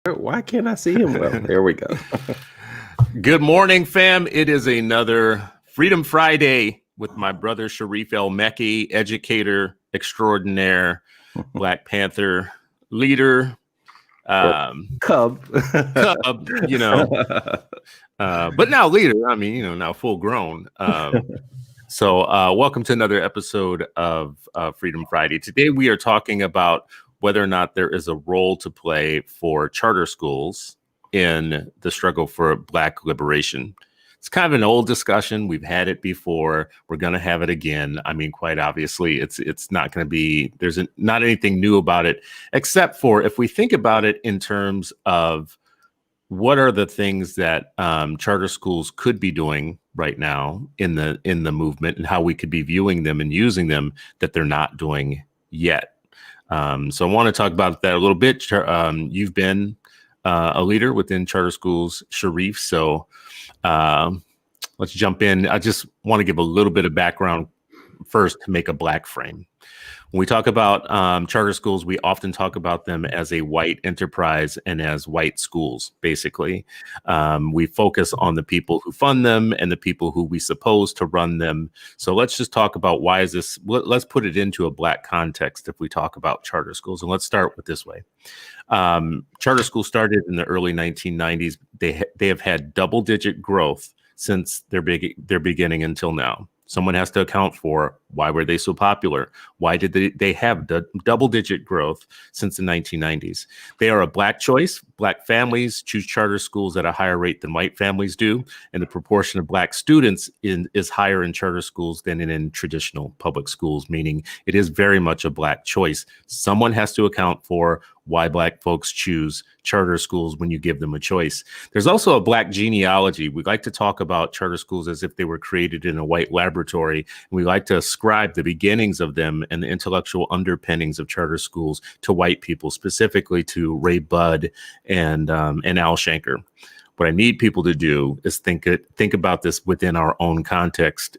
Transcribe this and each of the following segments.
Why can't I see him well? There we go. Good morning, fam. It is another Freedom Friday with my brother Shariff El-Mekki, educator extraordinaire, Black Panther leader, Cub. you know, but now leader. I mean, now full grown. So welcome to another episode of Freedom Friday. Today we are talking about whether or not there is a role to play for charter schools in the struggle for Black liberation. It's kind of an old discussion. We've had it before. We're going to have it again. I mean, quite obviously, it's not going to be, not anything new about it, except for if we think about it in terms of what are the things that charter schools could be doing right now in the movement, and how we could be viewing them and using them that they're not doing yet. So I want to talk about that a little bit. You've been a leader within charter schools, Shariff. So let's jump in. I just want to give a little bit of background first to make a Black frame. When we talk about charter schools, we often talk about them as a white enterprise and as white schools, basically. We focus on the people who fund them and the people who we suppose to run them. So let's just talk about why is this, let's put it into a Black context if we talk about charter schools. And let's start with this way. Charter schools started in the early 1990s. They have had double-digit growth since their beginning until now. Someone has to account for why were they so popular? Why did they have double-digit growth since the 1990s? They are a Black choice. Black families choose charter schools at a higher rate than white families do, and the proportion of Black students is higher in charter schools than in traditional public schools, meaning it is very much a Black choice. Someone has to account for why Black folks choose charter schools when you give them a choice. There's also a Black genealogy. We like to talk about charter schools as if they were created in a white laboratory. And we like to ascribe the beginnings of them and the intellectual underpinnings of charter schools to white people, specifically to Ray Budd and Al Shanker. What I need people to do is think about this within our own context.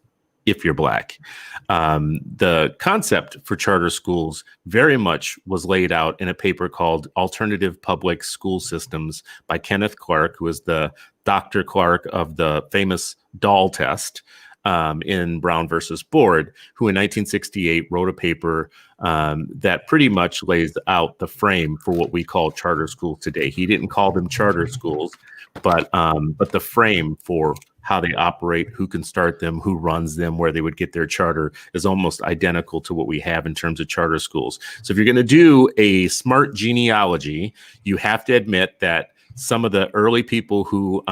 If you're Black, the concept for charter schools very much was laid out in a paper called Alternative Public School Systems by Kenneth Clark, who is the Dr. Clark of the famous doll test in Brown versus Board, who in 1968 wrote a paper that pretty much lays out the frame for what we call charter schools today. He didn't call them charter schools, but the frame for how they operate, who can start them, who runs them, where they would get their charter is almost identical to what we have in terms of charter schools. So if you're going to do a smart genealogy, you have to admit that some of the early people who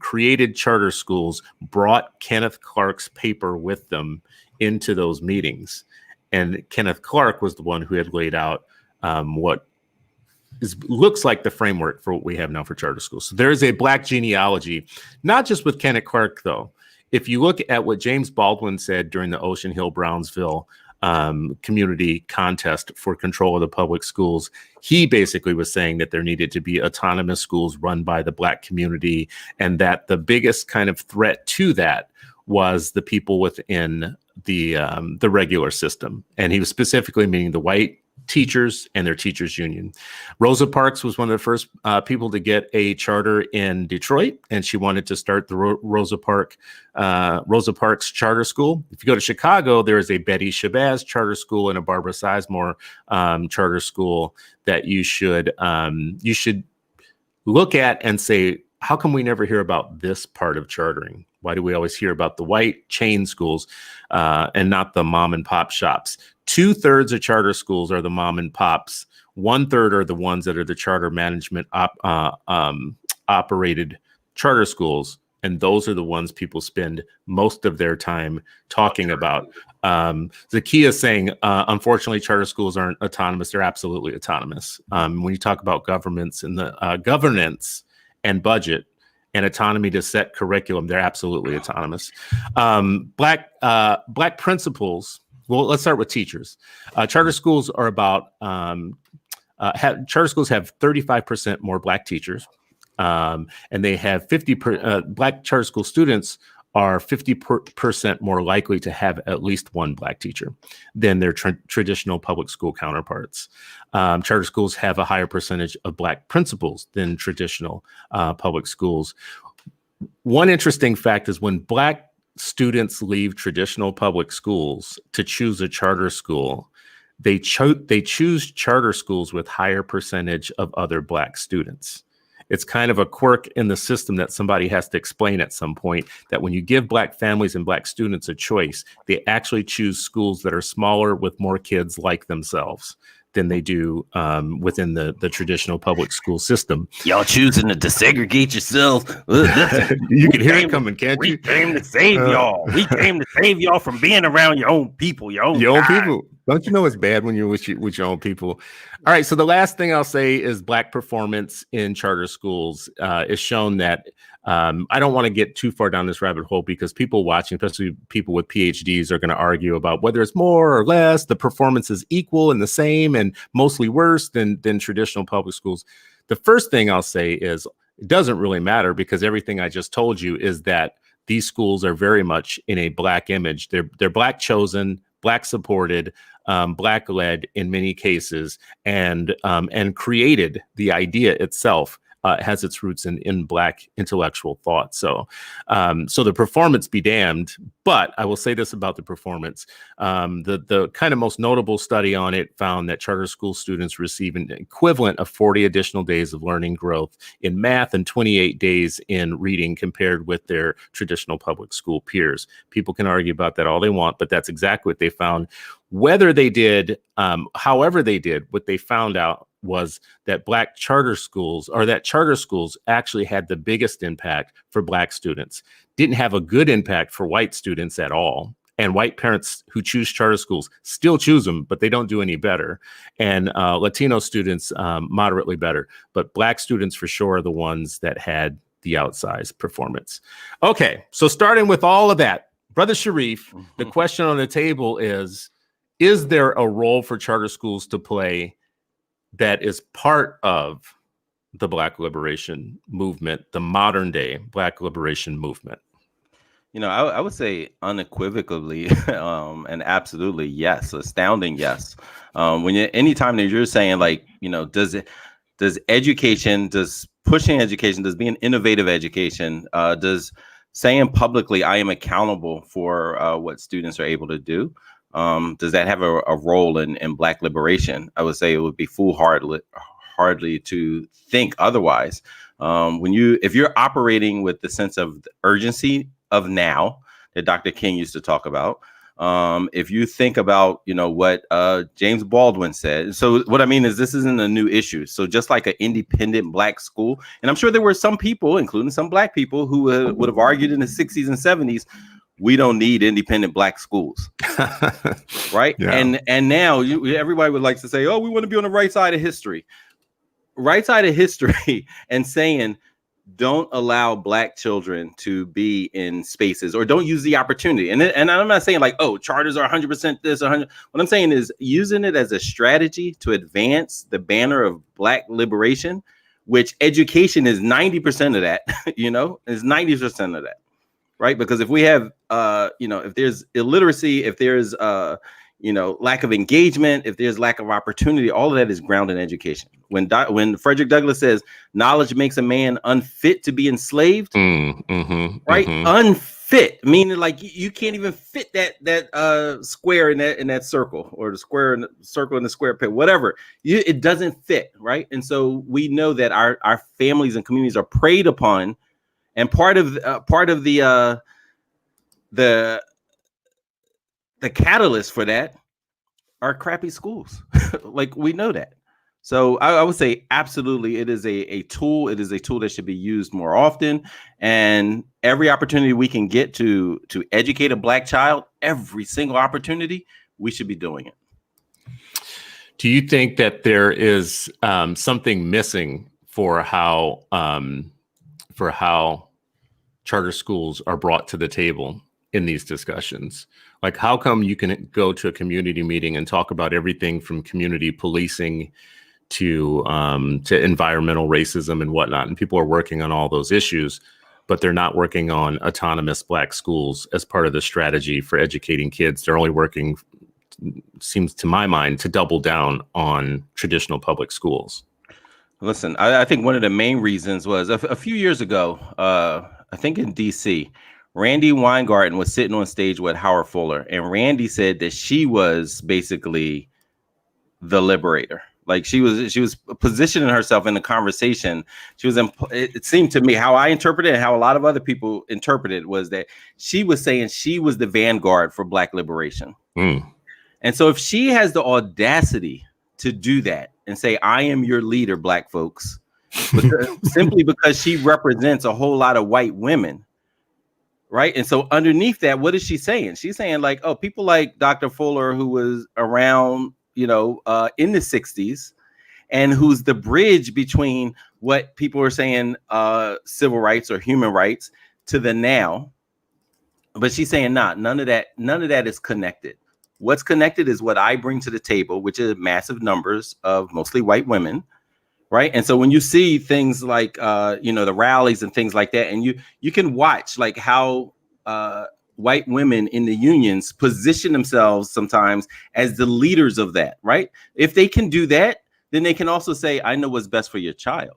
created charter schools brought Kenneth Clark's paper with them into those meetings. And Kenneth Clark was the one who had laid out what looks like the framework for what we have now for charter schools. So there is a Black genealogy, not just with Kenneth Clark, though. If you look at what James Baldwin said during the Ocean Hill-Brownsville community contest for control of the public schools, he basically was saying that there needed to be autonomous schools run by the Black community, and that the biggest kind of threat to that was the people within the regular system. And he was specifically meaning the white teachers and their teachers union. Rosa Parks was one of the first people to get a charter in Detroit, and she wanted to start the Rosa Parks charter school. If you go to Chicago, there is a Betty Shabazz charter school and a Barbara Sizemore charter school that you should look at and say, how come we never hear about this part of chartering? Why do we always hear about the white chain schools and not the mom and pop shops? 2/3 of charter schools are the mom and pops. 1/3 are the ones that are the charter management operated charter schools. And those are the ones people spend most of their time talking about. Zakiya is saying, unfortunately, charter schools aren't autonomous. They're absolutely autonomous. When you talk about governments and the governance and budget and autonomy to set curriculum, they're absolutely autonomous. Black principals. Well, let's start with teachers. Charter schools are about charter schools have 35% more Black teachers, and they have Black charter school students are 50% more likely to have at least one Black teacher than their traditional public school counterparts. Charter schools have a higher percentage of Black principals than traditional public schools. One interesting fact is when Black students leave traditional public schools to choose a charter school, they choose charter schools with higher percentage of other Black students. It's kind of a quirk in the system that somebody has to explain at some point, that when you give Black families and Black students a choice, they actually choose schools that are smaller with more kids like themselves than they do within the traditional public school system. Y'all choosing to desegregate yourselves. You can hear it coming, can't you? We came to save y'all. We came to save y'all from being around your own people, your own people. Don't you know it's bad when you're with your own people? All right. So the last thing I'll say is Black performance in charter schools is shown that I don't want to get too far down this rabbit hole, because people watching, especially people with PhDs, are going to argue about whether it's more or less. The performance is equal and the same and mostly worse than traditional public schools. The first thing I'll say is it doesn't really matter, because everything I just told you is that these schools are very much in a Black image. They're Black chosen, Black supported, Black led in many cases, and created. The idea itself has its roots in Black intellectual thought. So the performance be damned. But I will say this about the performance. The kind of most notable study on it found that charter school students receive an equivalent of 40 additional days of learning growth in math and 28 days in reading compared with their traditional public school peers. People can argue about that all they want, but that's exactly what they found. Whether they did, however they did, what they found out was that Black charter schools, or that charter schools actually had the biggest impact for Black students, didn't have a good impact for white students at all. And white parents who choose charter schools still choose them, but they don't do any better. And Latino students moderately better, but Black students for sure are the ones that had the outsized performance. Okay, so starting with all of that, Brother Sharif, the question on the table is there a role for charter schools to play that is part of the Black liberation movement, the modern day Black liberation movement? You know, I would say unequivocally and absolutely yes, astounding yes. Anytime that you're saying, like, you know, does education, does pushing education, does being innovative education, does saying publicly I am accountable for what students are able to do, does that have a role in Black liberation? I would say it would be foolhardy to think otherwise. If you're operating with the sense of urgency of now that Dr. King used to talk about, if you think about, you know, what James Baldwin said. So what I mean is, this isn't a new issue. So just like an independent Black school, and I'm sure there were some people, including some Black people, who would have argued in the 60s and 70s, we don't need independent Black schools, right? Yeah. And now everybody would like to say, oh, we want to be on the right side of history. Right side of history, and saying, don't allow Black children to be in spaces, or don't use the opportunity. And I'm not saying like, oh, charters are 100% this, 100. What I'm saying is using it as a strategy to advance the banner of Black liberation, which education is 90% of that, you know, is 90% of that. Right. Because if we have, you know, if there's illiteracy, if there's, you know, lack of engagement, if there's lack of opportunity, all of that is grounded in education. When Frederick Douglass says knowledge makes a man unfit to be enslaved, right? Unfit, meaning like you can't even fit that square in that circle, or the square in the circle in the square pit, whatever. It doesn't fit, right? And so we know that our families and communities are preyed upon. And part of the catalyst for that are crappy schools. Like, we know that. So I would say absolutely, it is a tool. It is a tool that should be used more often. And every opportunity we can get to educate a Black child, every single opportunity, we should be doing it. Do you think that there is something missing for how charter schools are brought to the table in these discussions? Like, how come you can go to a community meeting and talk about everything from community policing to environmental racism and whatnot, and people are working on all those issues, but they're not working on autonomous Black schools as part of the strategy for educating kids. They're only working, seems to my mind, to double down on traditional public schools. Listen, I think one of the main reasons was a few years ago, I think in DC, Randy Weingarten was sitting on stage with Howard Fuller, and Randy said that she was basically the liberator. Like she was positioning herself in the conversation. She was, it seemed to me, how I interpreted it, and how a lot of other people interpreted it, was that she was saying she was the vanguard for Black liberation. And so if she has the audacity to do that and say, I am your leader, Black folks, simply because she represents a whole lot of white women, right? And so underneath that, what is she saying? She's saying like, oh, people like Dr. Fuller, who was around, in the 60s, and who's the bridge between what people are saying civil rights or human rights to the now. But she's saying, none of that is connected. What's connected is what I bring to the table, which is massive numbers of mostly white women, right? And so when you see things like, the rallies and things like that, and you can watch like how white women in the unions position themselves sometimes as the leaders of that, right? If they can do that, then they can also say, I know what's best for your child.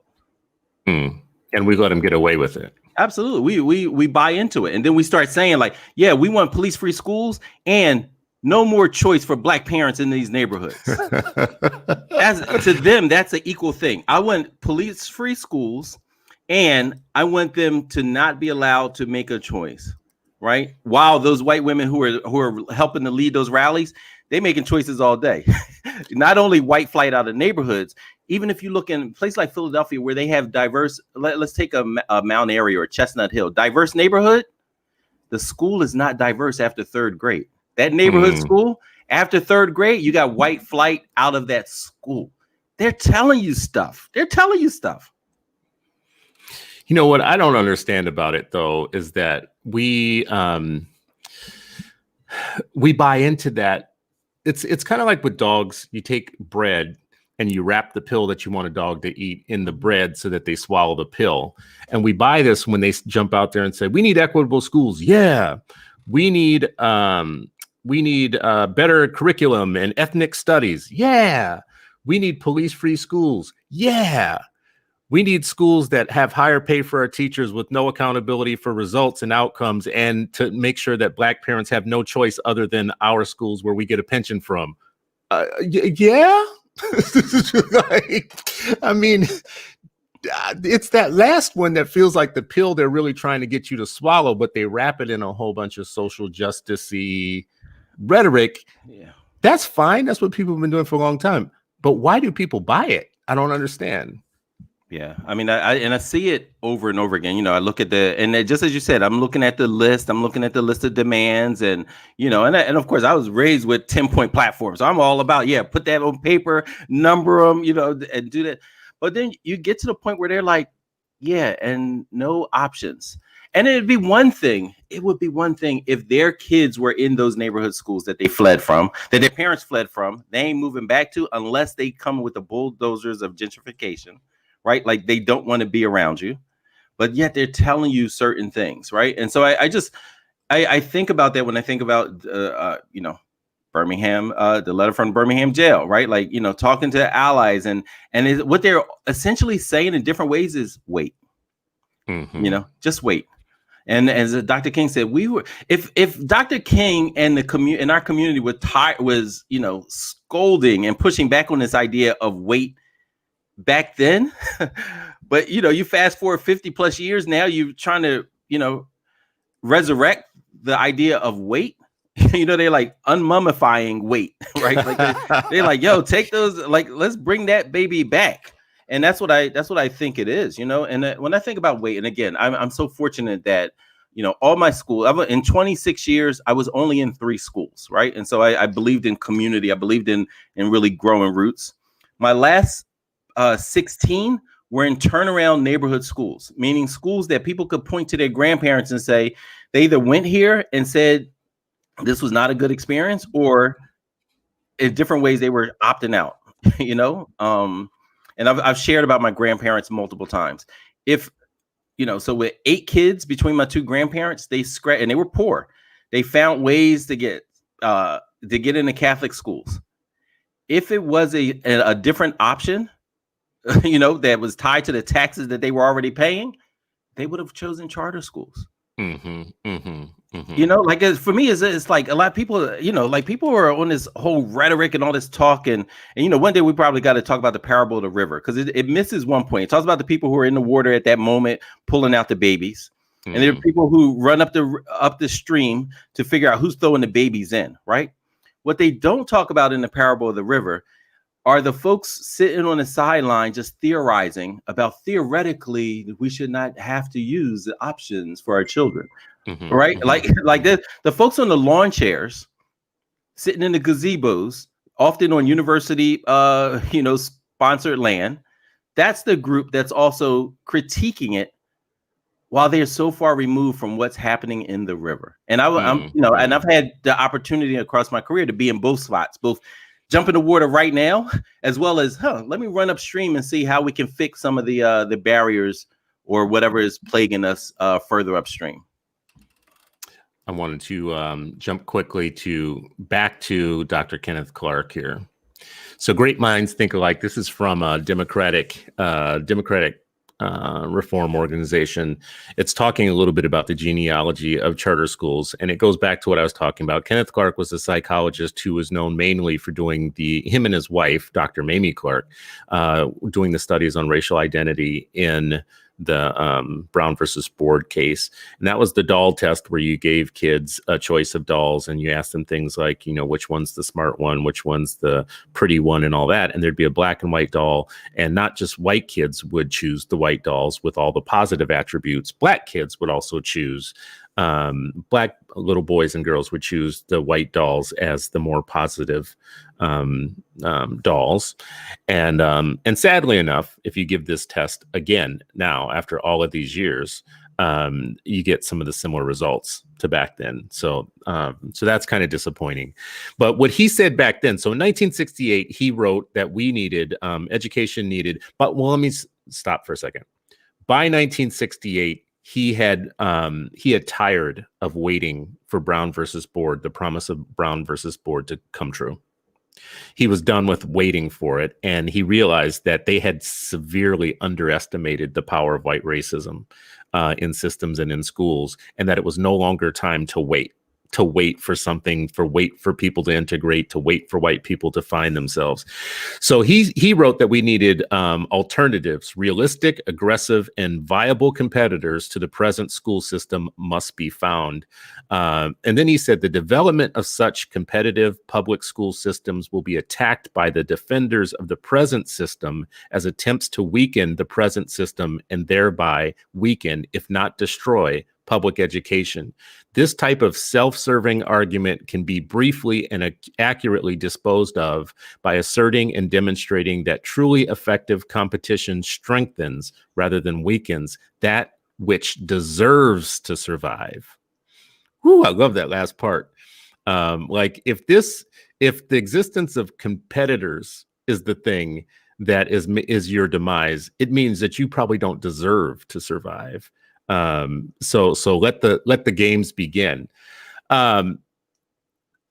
And we let them get away with it. Absolutely. We buy into it. And then we start saying like, yeah, we want police-free schools and no more choice for Black parents in these neighborhoods. To them, that's an equal thing. I want police-free schools, and I want them to not be allowed to make a choice, right? While those white women who are helping to lead those rallies, they making choices all day. Not only white flight out of neighborhoods, even if you look in a place like Philadelphia where they have diverse, let's take a Mount Airy or Chestnut Hill, diverse neighborhood, the school is not diverse after third grade. That neighborhood school, after third grade, you got white flight out of that school. They're telling you stuff. You know what I don't understand about it, though, is that we buy into that. It's kind of like with dogs. You take bread and you wrap the pill that you want a dog to eat in the bread so that they swallow the pill. And we buy this when they jump out there and say, we need equitable schools. Yeah, we need better curriculum and ethnic studies. Yeah. We need police-free schools. Yeah. We need schools that have higher pay for our teachers with no accountability for results and outcomes, and to make sure that Black parents have no choice other than our schools where we get a pension from. Yeah. I mean, it's that last one that feels like the pill they're really trying to get you to swallow, but they wrap it in a whole bunch of social justice-y rhetoric. Yeah, that's fine. That's what people have been doing for a long time. But why do people buy it? I don't understand. Yeah, I mean, I see it over and over again. I look at just as you said, I'm looking at the list. I'm looking at the list of demands, and and of course, I was raised with 10-point platforms. So I'm all about put that on paper, number them, and do that. But then you get to the point where they're like, yeah, and no options. And it would be one thing if their kids were in those neighborhood schools that they fled from, that their parents fled from. They ain't moving back to unless they come with the bulldozers of gentrification, right? Like they don't want to be around you, but yet they're telling you certain things, right? And so I think about that when I think about, Birmingham, the letter from Birmingham jail, right? Like, talking to allies and what they're essentially saying in different ways is wait, just wait. And as Dr. King said, if Dr. King and in our community was scolding and pushing back on this idea of wait back then, but you fast forward 50 plus years now, you're trying to resurrect the idea of wait. They're like unmummifying weight, right? Like they're like, yo, take those, like, let's bring that baby back. And that's what I think it is, and when I think about weight, and again, I'm so fortunate that, all my school, in 26 years, I was only in 3 schools, right? And so I believed in community. I believed in really growing roots. My last 16 were in turnaround neighborhood schools, meaning schools that people could point to their grandparents and say, they either went here and said, this was not a good experience, or in different ways they were opting out, and I've shared about my grandparents multiple times. If so with 8 kids between my 2 grandparents, and they were poor. They found ways to get into Catholic schools. If it was a different option, that was tied to the taxes that they were already paying, they would have chosen charter schools. For me, it's like a lot of people, like people are on this whole rhetoric and all this talk. And one day we probably got to talk about the parable of the river, because it misses one point. It talks about the people who are in the water at that moment, pulling out the babies. And there are people who run up the stream to figure out who's throwing the babies in, right? What they don't talk about in the parable of the river are the folks sitting on the sideline just theorizing about theoretically we should not have to use the options for our children, right? Like the folks on the lawn chairs sitting in the gazebos, often on university, sponsored land. That's the group that's also critiquing it while they're so far removed from what's happening in the river. And and I've had the opportunity across my career to be in both spots, both jump in the water right now, as well as, let me run upstream and see how we can fix some of the barriers or whatever is plaguing us further upstream. I wanted to jump quickly back to Dr. Kenneth Clark here. So great minds think alike. This is from a Democratic reform organization. It's talking a little bit about the genealogy of charter schools, and it goes back to what I was talking about. Kenneth Clark was a psychologist who was known mainly for doing him and his wife, Dr. Mamie Clark, doing the studies on racial identity in the Brown versus Board case. And that was the doll test, where you gave kids a choice of dolls and you asked them things like, which one's the smart one, which one's the pretty one, and all that. And there'd be a black and white doll, and not just white kids would choose the white dolls with all the positive attributes. Black kids would also choose, black little boys and girls would choose the white dolls as the more positive dolls. And sadly enough, if you give this test again now, after all of these years, you get some of the similar results to back then. So that's kind of disappointing. But what he said back then, so in 1968, he wrote that we needed, education needed, but well, let me stop for a second. By 1968, he had tired of waiting for Brown versus Board, the promise of Brown versus Board, to come true. He was done with waiting for it, and he realized that they had severely underestimated the power of white racism in systems and in schools, and that it was no longer time to wait for something, wait for people to integrate, to wait for white people to find themselves. So he wrote that we needed alternatives. Realistic, aggressive, and viable competitors to the present school system must be found. And then he said the development of such competitive public school systems will be attacked by the defenders of the present system as attempts to weaken the present system and thereby weaken, if not destroy, public education. This type of self-serving argument can be briefly and accurately disposed of by asserting and demonstrating that truly effective competition strengthens rather than weakens that which deserves to survive. Whew, I love that last part. Like if the existence of competitors is the thing that is your demise, it means that you probably don't deserve to survive. So let the games begin. That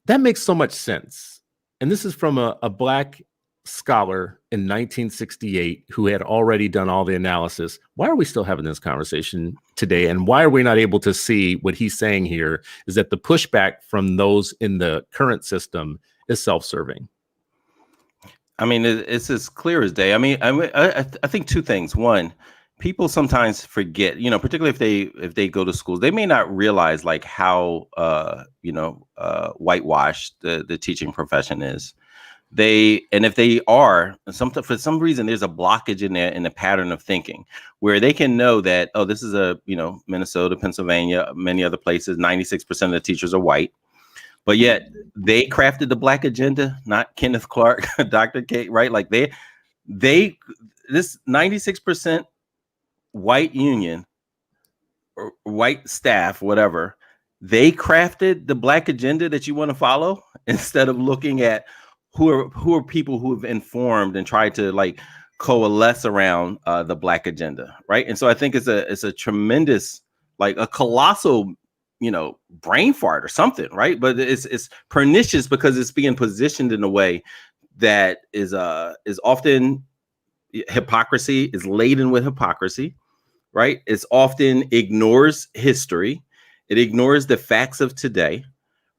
makes so much sense. And this is from a black scholar in 1968 who had already done all the analysis. Why are we still having this conversation today? And why are we not able to see what he's saying here is that the pushback from those in the current system is self-serving? I mean, it's as clear as day. I mean, I think two things. One, people sometimes forget, particularly if they go to schools, they may not realize like how whitewashed the teaching profession is. If they are, for some reason, there's a blockage in the pattern of thinking where they can know that, oh, this is Minnesota, Pennsylvania, many other places, 96% of the teachers are white. But yet they crafted the black agenda, not Kenneth Clark, Dr. K, right? Like this 96% white union or white staff, whatever, they crafted the black agenda that you want to follow instead of looking at who are people who have informed and tried to like coalesce around the Black agenda, right? And so I think it's a tremendous, like a colossal, brain fart or something, right? But it's pernicious because it's being positioned in a way that is often hypocrisy, is laden with hypocrisy, right? It's often ignores history, it ignores the facts of today,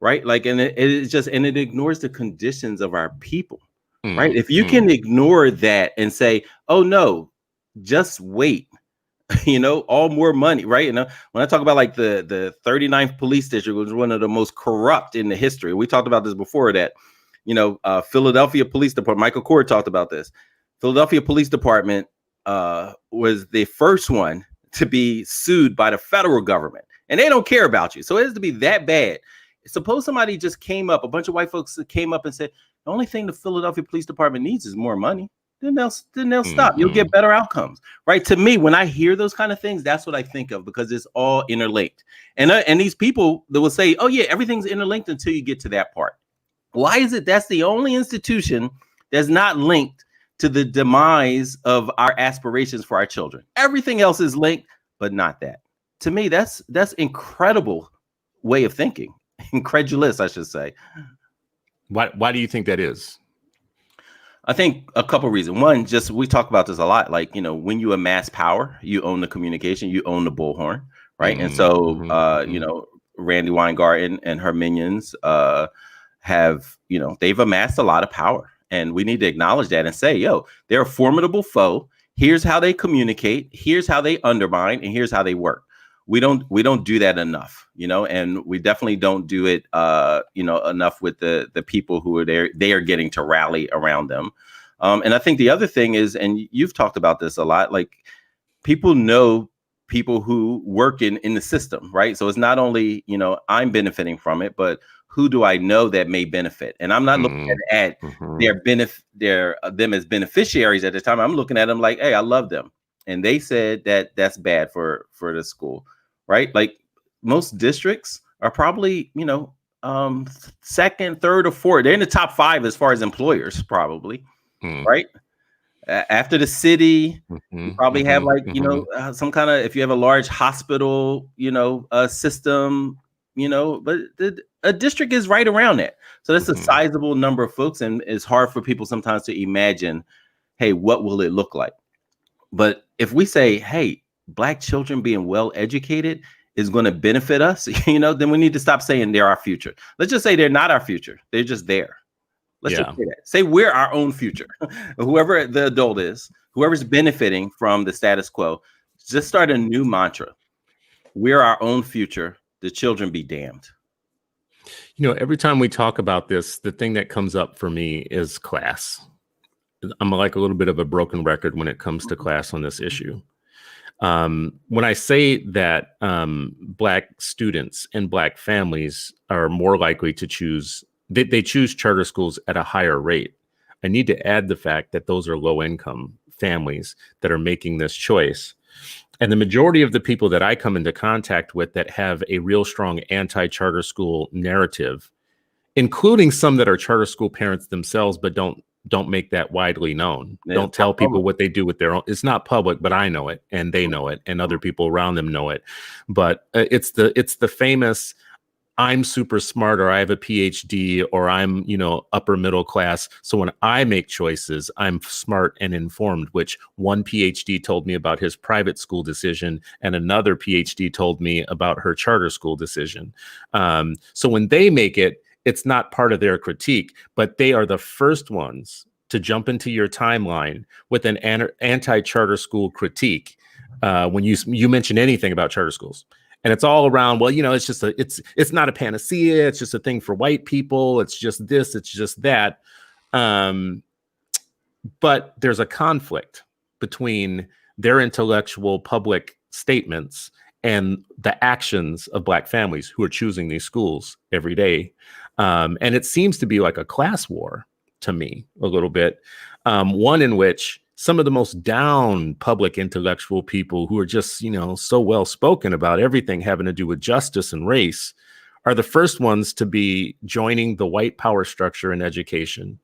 right? Like, and it ignores the conditions of our people, right? If you can ignore that and say, oh no, just wait, all more money, right? When I talk about like the 39th police district was one of the most corrupt in the history. We talked about this before that, Philadelphia Police Department, Michael Cord talked about this. Philadelphia Police Department was the first one to be sued by the federal government, and they don't care about you. So it has to be that bad. Suppose somebody just came up, a bunch of white folks came up and said, the only thing the Philadelphia Police Department needs is more money. Then they'll stop. You'll get better outcomes, right? To me, when I hear those kind of things, that's what I think of, because it's all interlinked. And these people that will say, oh yeah, everything's interlinked until you get to that part. Why is it that's the only institution that's not linked to the demise of our aspirations for our children? Everything else is linked, but not that. To me, that's incredible way of thinking. Incredulous, I should say. Why do you think that is? I think a couple of reasons. One, just we talk about this a lot. Like, when you amass power, you own the communication, you own the bullhorn, right? And so, Randy Weingarten and her minions have, they've amassed a lot of power, and we need to acknowledge that and say, yo, they're a formidable foe. Here's how they communicate. Here's how they undermine, and here's how they work. We don't do that enough, and we definitely don't do it, enough with the people who are there. They are getting to rally around them. And I think the other thing is, and you've talked about this a lot, like people know people who work in the system, right? So it's not only, I'm benefiting from it, but who do I know that may benefit? And I'm not looking at them as beneficiaries at the time. I'm looking at them like, hey, I love them. And they said that that's bad for the school, right? Like most districts are probably, second, third, or fourth. They're in the top 5 as far as employers, probably, right? After the city, you probably have like, some kind of, if you have a large hospital, system, but a district is right around that. So that's a sizable number of folks, and it's hard for people sometimes to imagine, hey, what will it look like? But if we say, hey, Black children being well educated is going to benefit us, then we need to stop saying they're our future. Let's just say they're not our future. They're just there. Let's just say that. Say we're our own future. Whoever the adult is, whoever's benefiting from the status quo, just start a new mantra. We're our own future. The children be damned. Every time we talk about this, the thing that comes up for me is class. I'm like a little bit of a broken record when it comes to class on this issue. When I say that Black students and Black families are more likely to choose, they choose charter schools at a higher rate, I need to add the fact that those are low-income families that are making this choice. And the majority of the people that I come into contact with that have a real strong anti-charter school narrative, including some that are charter school parents themselves, but don't make that widely known. Don't tell people what they do with their own. It's not public, but I know it, and they know it, and other people around them know it. But it's the famous, I'm super smart, or I have a PhD, or I'm, upper middle class. So when I make choices, I'm smart and informed, which one PhD told me about his private school decision, and another PhD told me about her charter school decision. So when they make it, it's not part of their critique, but they are the first ones to jump into your timeline with an anti-charter school critique when you mention anything about charter schools. And it's all around, well, it's just it's not a panacea. It's just a thing for white people. It's just this, it's just that. But there's a conflict between their intellectual public statements and the actions of Black families who are choosing these schools every day. And it seems to be like a class war to me a little bit. One in which some of the most down public intellectual people who are just, so well spoken about everything having to do with justice and race are the first ones to be joining the white power structure in education,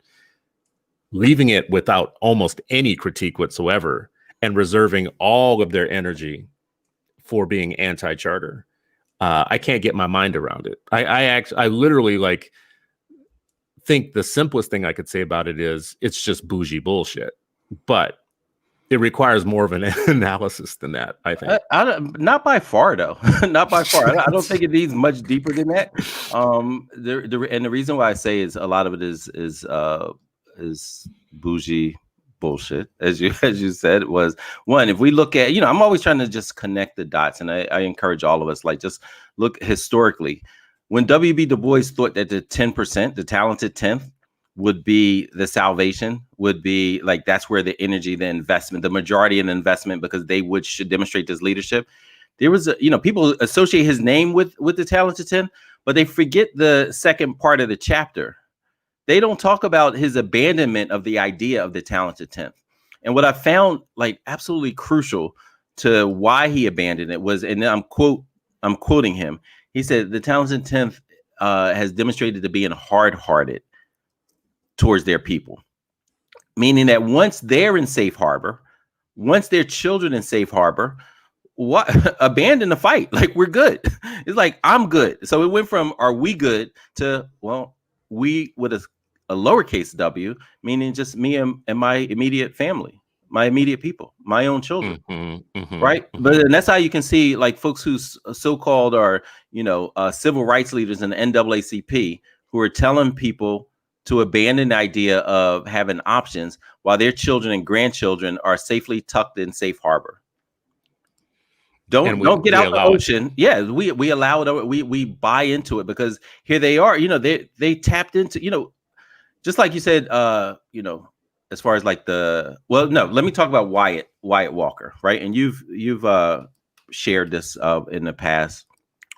leaving it without almost any critique whatsoever and reserving all of their energy for being anti-charter. I can't get my mind around it. I literally like think the simplest thing I could say about it is it's just bougie bullshit, but it requires more of an analysis than that, I think. Not by far, though. Not by far. I don't think it needs much deeper than that. And the reason why I say is a lot of it is bougie bullshit, as you said. Was one, if we look at, I'm always trying to just connect the dots, and I encourage all of us, like, just look historically. When W.B. Du Bois thought that the 10%, the talented 10th, would be the salvation, would be like, that's where the energy, the investment, the majority of the investment, because they should demonstrate this leadership. There was people associate his name with the talented 10, but they forget the second part of the chapter. They don't talk about his abandonment of the idea of the talented 10th. And what I found like absolutely crucial to why he abandoned it was, and I'm quoting him. He said, the talented 10th has demonstrated to being hard-hearted towards their people, meaning that once they're in safe harbor, once their children in safe harbor, abandon the fight. Like, we're good. It's like, I'm good. So it went from, are we good, to, well, we with a lowercase w, meaning just me and my immediate family, my immediate people, my own children. Right. But that's how you can see, like, folks who so-called are, civil rights leaders in the NAACP, who are telling people to abandon the idea of having options while their children and grandchildren are safely tucked in safe harbor. Don't get out the ocean. Yeah, we allow it. We buy into it because here they are. They tapped into, just like you said. As far as like let me talk about Wyatt Walker, right? And you've shared this in the past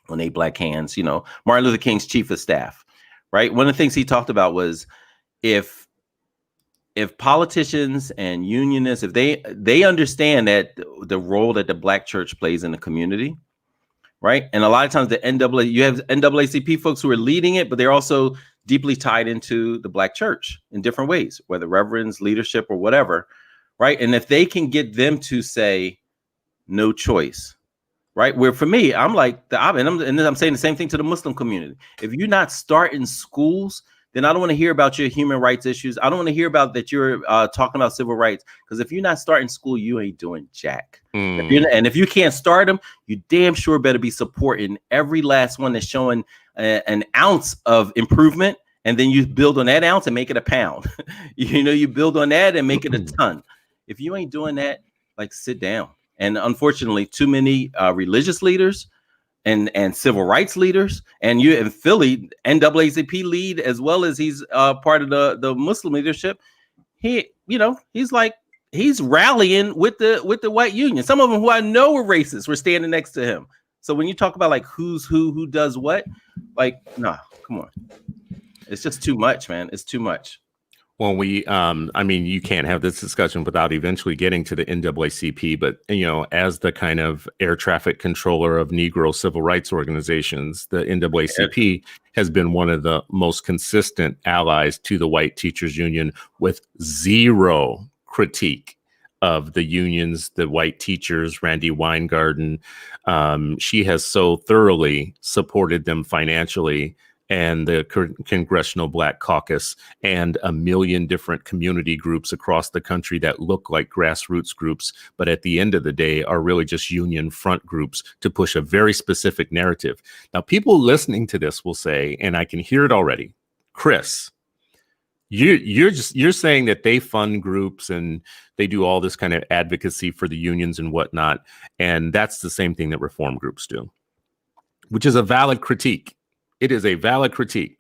on 8 Black Hands. Martin Luther King's chief of staff. Right. One of the things he talked about was if politicians and unionists, if they understand that the role that the Black church plays in the community. Right. And a lot of times you have NAACP folks who are leading it, but they're also deeply tied into the Black church in different ways, whether reverends, leadership, or whatever. Right. And if they can get them to say no choice. Right. Where for me, I'm like and I'm saying the same thing to the Muslim community. If you're not starting schools, then I don't want to hear about your human rights issues. I don't want to hear about that you're talking about civil rights, because if you're not starting school, you ain't doing jack. And if you can't start them, you damn sure better be supporting every last one that's showing an ounce of improvement. And then you build on that ounce and make it a pound. You build on that and make it a ton. If you ain't doing that, like, sit down. And unfortunately, too many religious leaders and civil rights leaders, and you in Philly, NAACP lead, as well as he's part of the Muslim leadership. He's rallying with the white union. Some of them who I know are racist were standing next to him. So when you talk about like who's who does what, like, nah, come on, it's just too much, man. It's too much. Well, you can't have this discussion without eventually getting to the NAACP, but, as the kind of air traffic controller of Negro civil rights organizations, the NAACP has been one of the most consistent allies to the white teachers union, with zero critique of the unions, the white teachers, Randy Weingarten. She has so thoroughly supported them financially, and the Congressional Black Caucus, and a million different community groups across the country that look like grassroots groups, but at the end of the day are really just union front groups to push a very specific narrative. Now, people listening to this will say, and I can hear it already, Chris, you're saying that they fund groups and they do all this kind of advocacy for the unions and whatnot, and that's the same thing that reform groups do, which is a valid critique. It is a valid critique,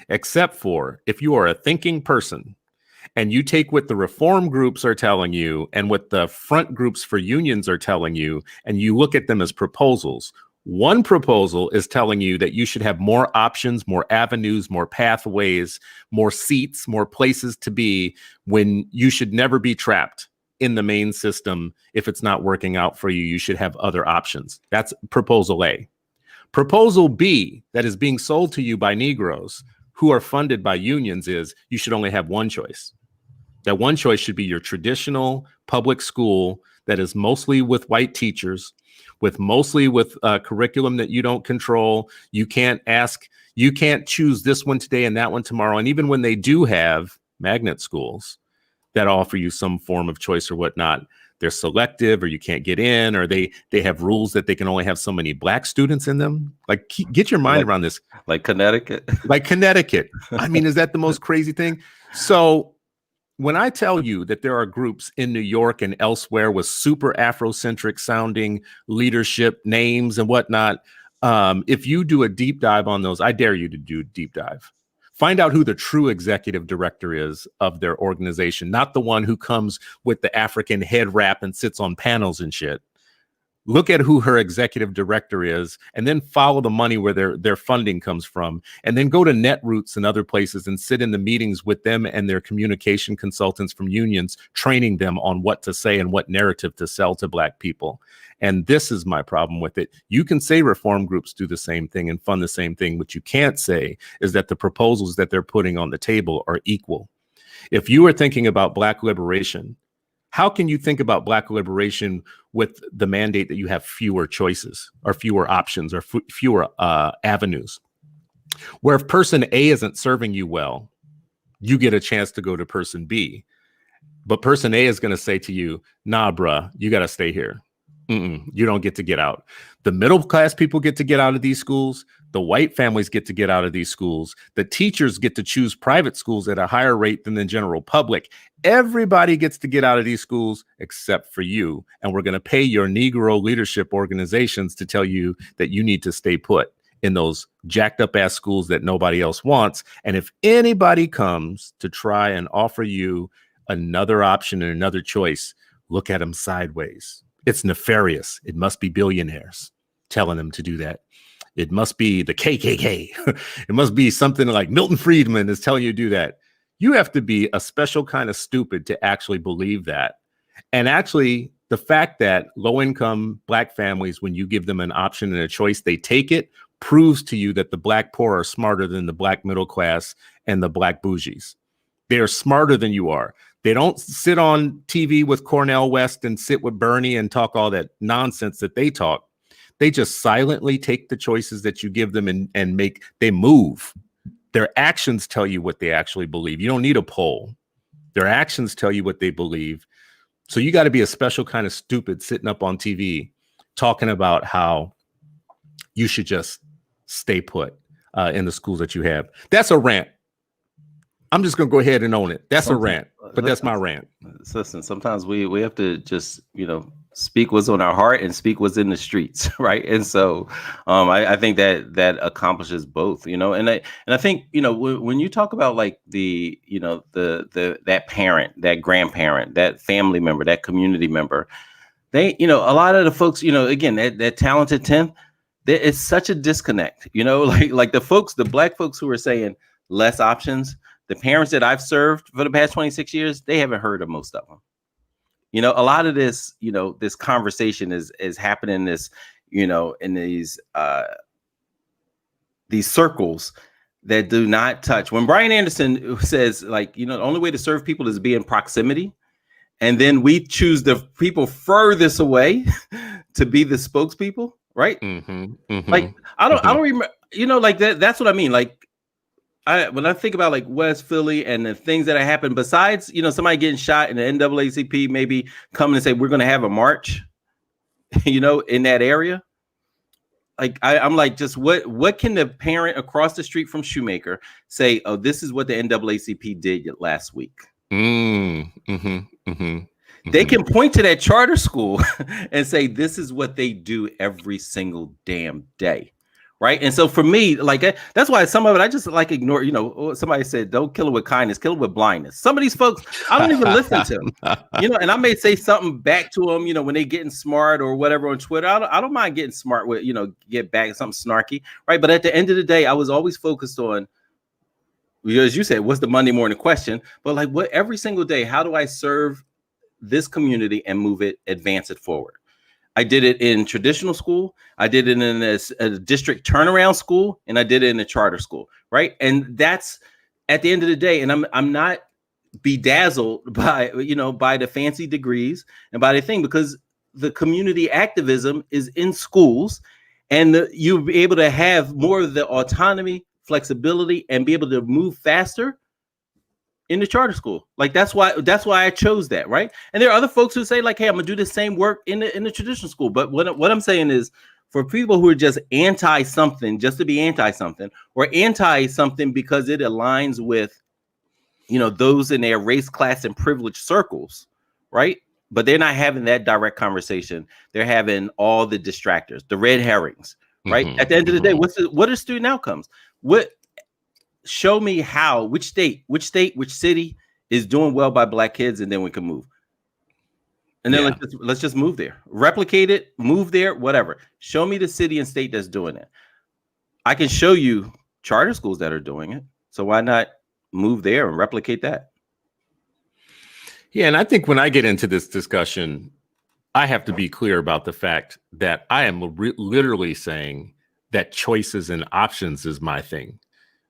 except for if you are a thinking person and you take what the reform groups are telling you and what the front groups for unions are telling you, and you look at them as proposals. One proposal is telling you that you should have more options, more avenues, more pathways, more seats, more places to be, when you should never be trapped in the main system. If it's not working out for you, you should have other options. That's proposal A. Proposal B, that is being sold to you by Negroes who are funded by unions, is you should only have one choice. That one choice should be your traditional public school that is mostly with white teachers, mostly with curriculum that you don't control. You can't choose this one today and that one tomorrow. And even when they do have magnet schools that offer you some form of choice or whatnot, they're selective, or you can't get in, or they have rules that they can only have so many black students in them. Like, get your mind around this. Like Connecticut. I mean, is that the most crazy thing? So when I tell you that there are groups in New York and elsewhere with super Afrocentric sounding leadership names and whatnot, if you do a deep dive on those, I dare you to do a deep dive. Find out who the true executive director is of their organization, not the one who comes with the African head wrap and sits on panels and shit. Look at who her executive director is, and then follow the money where their funding comes from, and then go to Netroots and other places and sit in the meetings with them and their communication consultants from unions, training them on what to say and what narrative to sell to black people. And this is my problem with it. You can say reform groups do the same thing and fund the same thing. What you can't say is that the proposals that they're putting on the table are equal. If you are thinking about black liberation, how can you think about black liberation with the mandate that you have fewer choices or fewer options or fewer avenues? Where if person A isn't serving you well, you get a chance to go to person B. But person A is going to say to you, nah, bruh, you got to stay here. You don't get to get out. The middle class people get to get out of these schools. The white families get to get out of these schools. The teachers get to choose private schools at a higher rate than the general public. Everybody gets to get out of these schools except for you. And we're going to pay your Negro leadership organizations to tell you that you need to stay put in those jacked up ass schools that nobody else wants. And if anybody comes to try and offer you another option and another choice, look at them sideways. It's nefarious. It must be billionaires telling them to do that. It must be the KKK. It must be something like Milton Friedman is telling you to do that. You have to be a special kind of stupid to actually believe that. And actually, the fact that low-income black families, when you give them an option and a choice, they take it, proves to you that the black poor are smarter than the black middle class and the black bougies. They are smarter than you are. They don't sit on TV with Cornel West and sit with Bernie and talk all that nonsense that they talk. They just silently take the choices that you give them and they move. Their actions tell you what they actually believe. You don't need a poll. Their actions tell you what they believe. So you got to be a special kind of stupid sitting up on TV talking about how you should just stay put in the schools that you have. That's a rant. I'm just going to go ahead and own it. That's a rant, but that's my rant. Listen, sometimes we have to just, speak what's on our heart and speak what's in the streets, right? And so I think that accomplishes both, and I think, when you talk about like the that parent, that grandparent, that family member, that community member, they, a lot of the folks, again, that talented 10th, it's such a disconnect, like the black folks who are saying less options. The parents that I've served for the past 26 years, they haven't heard of most of them. A lot of this, this conversation is happening in this, in these circles that do not touch. When Brian Anderson says, like, the only way to serve people is be in proximity, and then we choose the people furthest away to be the spokespeople, right? Like, I don't remember, like that's what I mean. Like, when I think about like West Philly and the things that have happened, besides, somebody getting shot and the NAACP maybe coming and say, we're going to have a march, in that area. Like, I'm like, just what can the parent across the street from Shoemaker say? Oh, this is what the NAACP did last week. They can point to that charter school and say, this is what they do every single damn day. Right. And so for me, like, that's why some of it I just like ignore. Somebody said, don't kill it with kindness, kill it with blindness. Some of these folks, I don't even listen to, and I may say something back to them, when they getting smart or whatever on Twitter. I don't mind getting smart with, get back something snarky. Right. But at the end of the day, I was always focused on, as you said, what's the Monday morning question? But like, what every single day, how do I serve this community and move it, advance it forward? I did it in traditional school. I did it in a district turnaround school, and I did it in a charter school. Right. And that's at the end of the day. And I'm not bedazzled by by the fancy degrees and by the thing, because the community activism is in schools, and you'll be able to have more of the autonomy, flexibility, and be able to move faster in the charter school. Like that's why I chose that, right? And there are other folks who say like, hey, I'm gonna do the same work in the traditional school. But what I'm saying is, for people who are just anti something just to be anti something, or anti something because it aligns with those in their race, class, and privilege circles, right? But they're not having that direct conversation. They're having all the distractors, the red herrings, right? At the end of the day, what are student outcomes? Show me how, which state, which city is doing well by Black kids, and then we can move. And then let's just move there, replicate it, move there, whatever. Show me the city and state that's doing it. I can show you charter schools that are doing it. So why not move there and replicate that? Yeah, and I think when I get into this discussion, I have to be clear about the fact that I am literally saying that choices and options is my thing.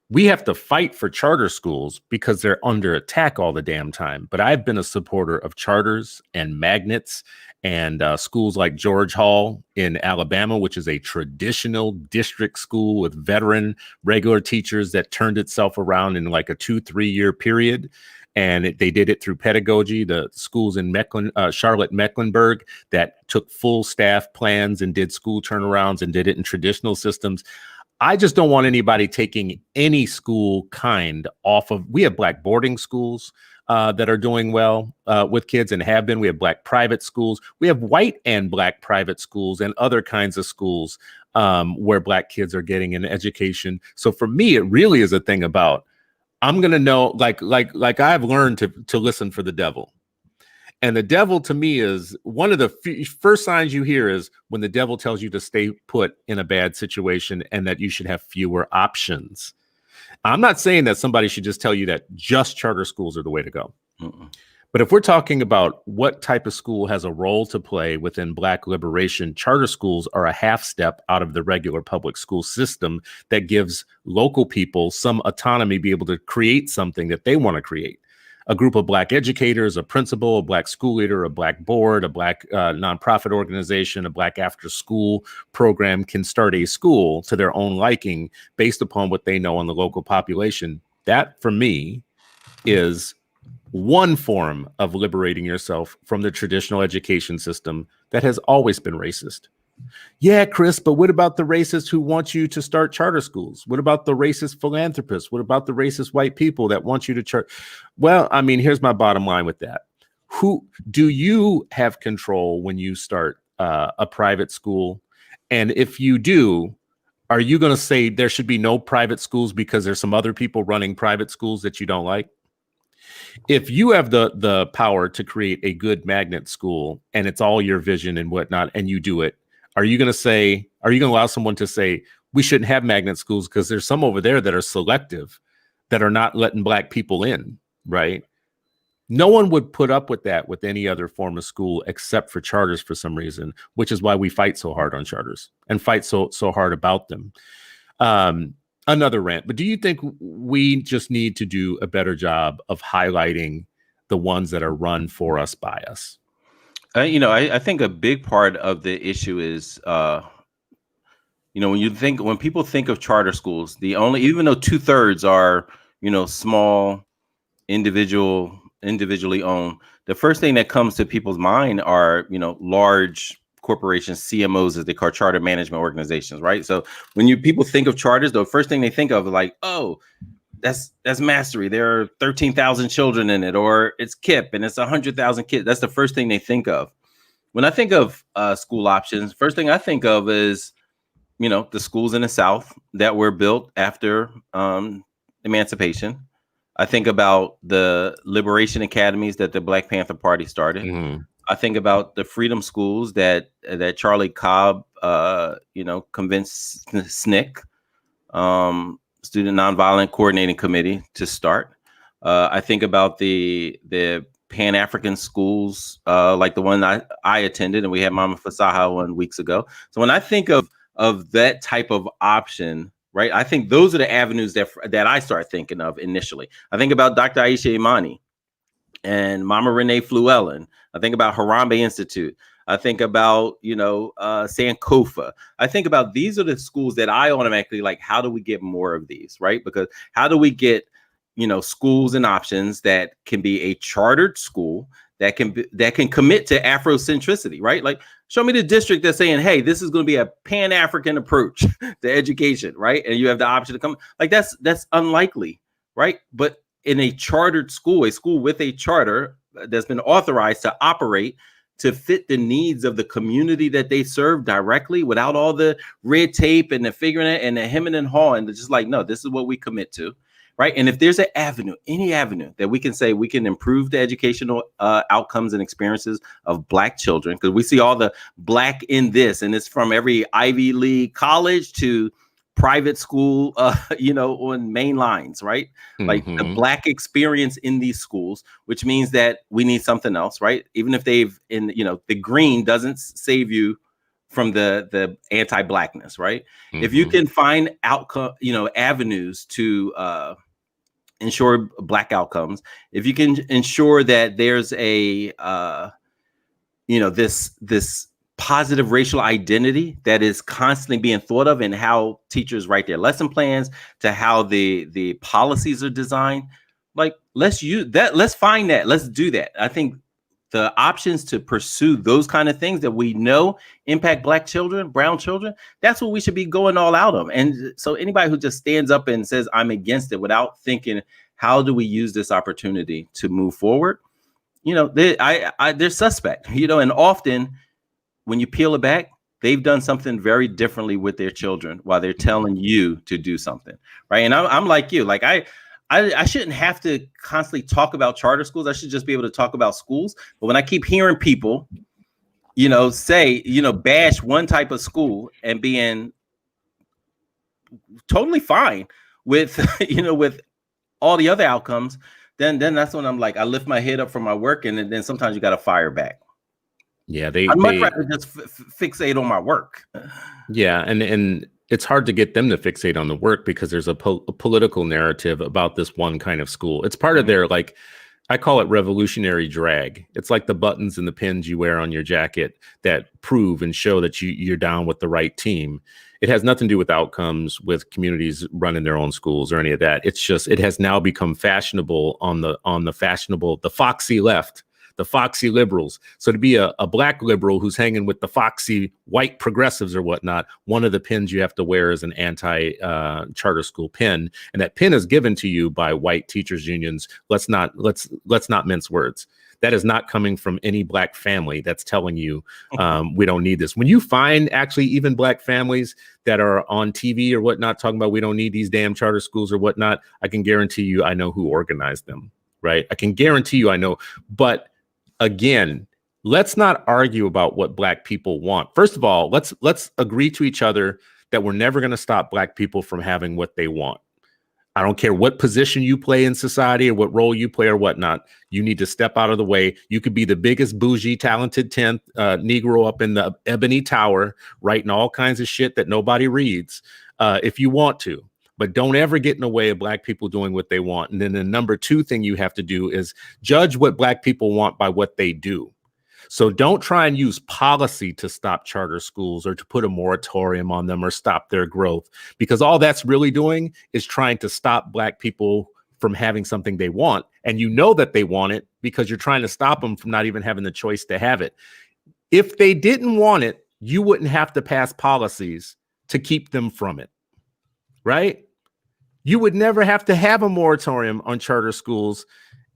We have to fight for charter schools because they're under attack all the damn time. But I've been a supporter of charters and magnets and schools like George Hall in Alabama, which is a traditional district school with veteran regular teachers that turned itself around in like a 2-3 year period. And they did it through pedagogy. The schools in Charlotte, Mecklenburg, that took full staff plans and did school turnarounds and did it in traditional systems. I just don't want anybody taking any school kind off of. We have Black boarding schools that are doing well with kids and have been. We have Black private schools. We have white and Black private schools and other kinds of schools where Black kids are getting an education. So for me, it really is a thing about, I'm going to know, like I've learned to listen for the devil. And the devil to me is one of the first signs you hear is when the devil tells you to stay put in a bad situation and that you should have fewer options. I'm not saying that somebody should just tell you that just charter schools are the way to go. But if we're talking about what type of school has a role to play within Black liberation, charter schools are a half step out of the regular public school system that gives local people some autonomy, be able to create something that they want to create. A group of Black educators, a principal, a Black school leader, a Black board, a Black nonprofit organization, a Black after school program can start a school to their own liking based upon what they know on the local population. That, for me, is one form of liberating yourself from the traditional education system that has always been racist. Yeah, Chris, but what about the racists who want you to start charter schools? What about the racist philanthropists? What about the racist white people that want you to Well, I mean, here's my bottom line with that. Who do you have control when you start a private school? And if you do, are you going to say there should be no private schools because there's some other people running private schools that you don't like? If you have the power to create a good magnet school and it's all your vision and whatnot, and you do it, are you going to allow someone to say we shouldn't have magnet schools because there's some over there that are selective, that are not letting Black people in, right? No one would put up with that with any other form of school except for charters for some reason, which is why we fight so hard on charters and fight so hard about them. Another rant, but do you think we just need to do a better job of highlighting the ones that are run for us by us? I think a big part of the issue is, when people think of charter schools, even though 2/3 are, small, individually owned, the first thing that comes to people's mind are, large corporations, CMOs, as they call charter management organizations, right? So when people think of charters, the first thing they think of is like, oh, that's Mastery. There are 13,000 children in it, or it's KIPP and it's 100,000 kids. That's the first thing they think of. When I think of school options, first thing I think of is, the schools in the South that were built after emancipation. I think about the liberation academies that the Black Panther Party started. Mm-hmm. I think about the freedom schools that Charlie Cobb, convinced SNCC, Student Nonviolent Coordinating Committee, to start. I think about the Pan-African schools, like the one I attended, and we had Mama Fasaha 1 week ago. So when I think of that type of option, right, I think those are the avenues that I start thinking of initially. I think about Dr. Aisha Imani, and Mama Renee Fluellen. I think about Harambe Institute. I think about, Sankofa. I think about these are the schools that I automatically like, how do we get more of these, right? Because how do we get, schools and options that can be a chartered school that can commit to Afrocentricity, right? Like, show me the district that's saying, hey, this is going to be a Pan-African approach to education, right? And you have the option to come. Like, that's unlikely, right? But in a chartered school, a school with a charter that's been authorized to operate to fit the needs of the community that they serve directly without all the red tape and the figuring it and the hemming and hawing, just like, no, this is what we commit to, right? And if there's an avenue, any avenue that we can say we can improve the educational outcomes and experiences of Black children, because we see all the Black in this, and it's from every Ivy League college to private school, on main lines, right? Like the Black experience in these schools, which means that we need something else, right? Even if the green doesn't save you from the anti-Blackness, right? If you can find avenues to ensure Black outcomes, if you can ensure that there's a this positive racial identity that is constantly being thought of, and how teachers write their lesson plans, to how the policies are designed. Like, let's use that. Let's find that. Let's do that. I think the options to pursue those kind of things that we know impact Black children, brown children, that's what we should be going all out of. And so anybody who just stands up and says, I'm against it, without thinking, how do we use this opportunity to move forward? They're suspect, and often, when you peel it back, they've done something very differently with their children while they're telling you to do something, right? And I'm like you, like I shouldn't have to constantly talk about charter schools. I should just be able to talk about schools. But when I keep hearing people, say, bash one type of school and being totally fine with, with all the other outcomes, then that's when I'm like, I lift my head up from my work, and then sometimes you got to fire back. Yeah, I'd much rather just fixate on my work. Yeah, and it's hard to get them to fixate on the work because there's a political narrative about this one kind of school. It's part of their, like, I call it revolutionary drag. It's like the buttons and the pins you wear on your jacket that prove and show that you're down with the right team. It has nothing to do with outcomes, with communities running their own schools or any of that. It's just, it has now become fashionable on the fashionable, the foxy left, the foxy liberals. So to be a Black liberal who's hanging with the foxy white progressives or whatnot, one of the pins you have to wear is an anti-charter school pin, and that pin is given to you by white teachers unions. Let's not mince words. That is not coming from any Black family that's telling you we don't need this. When you find actually even Black families that are on TV or whatnot talking about we don't need these damn charter schools or whatnot, I can guarantee you I know who organized them, right? I can guarantee you I know. But again, let's not argue about what Black people want. First of all, let's agree to each other that we're never going to stop Black people from having what they want. I don't care what position you play in society or what role you play or whatnot. You need to step out of the way. You could be the biggest bougie, talented 10th Negro up in the Ebony Tower, writing all kinds of shit that nobody reads if you want to. But don't ever get in the way of Black people doing what they want. And then the number two thing you have to do is judge what Black people want by what they do. So don't try and use policy to stop charter schools or to put a moratorium on them or stop their growth, because all that's really doing is trying to stop Black people from having something they want. And you know that they want it because you're trying to stop them from not even having the choice to have it. If they didn't want it, you wouldn't have to pass policies to keep them from it, right? You would never have to have a moratorium on charter schools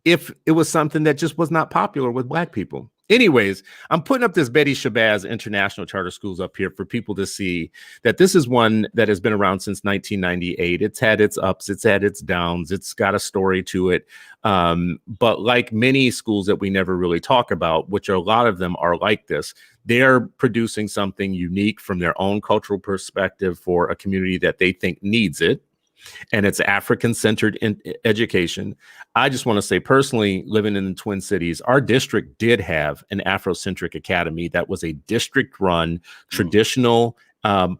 if it was something that just was not popular with Black people. Anyways, I'm putting up this Betty Shabazz International Charter Schools up here for people to see that this is one that has been around since 1998. It's had its ups, it's had its downs, it's got a story to it. But like many schools that we never really talk about, which a lot of them are like this, they're producing something unique from their own cultural perspective for a community that they think needs it. And it's African-centered education. I just want to say personally, living in the Twin Cities, our district did have an Afrocentric academy that was a district-run, traditional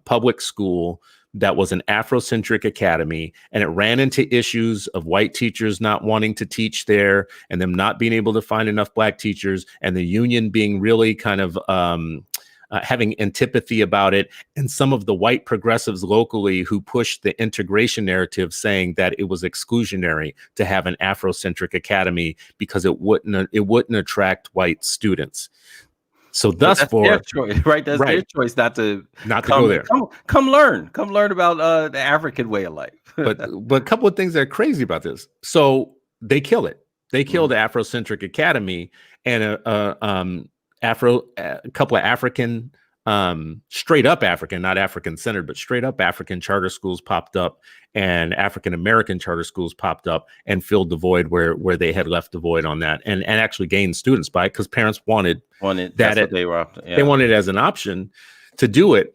public school that was an Afrocentric academy, and it ran into issues of white teachers not wanting to teach there and them not being able to find enough Black teachers, and the union being really kind of having antipathy about it, and some of the white progressives locally who pushed the integration narrative, saying that it was exclusionary to have an Afrocentric academy because it wouldn't attract white students. So thus for their choice, right? That's their choice not to go there. Come learn about the African way of life. but a couple of things that are crazy about this. So they kill it. They killed the Afrocentric Academy, and a couple of African, straight up African, not African centered, but straight up African charter schools popped up, and African American charter schools popped up and filled the void where they had left the void on that, and actually gained students by it because parents wanted that. They were after, they wanted it as an option to do it.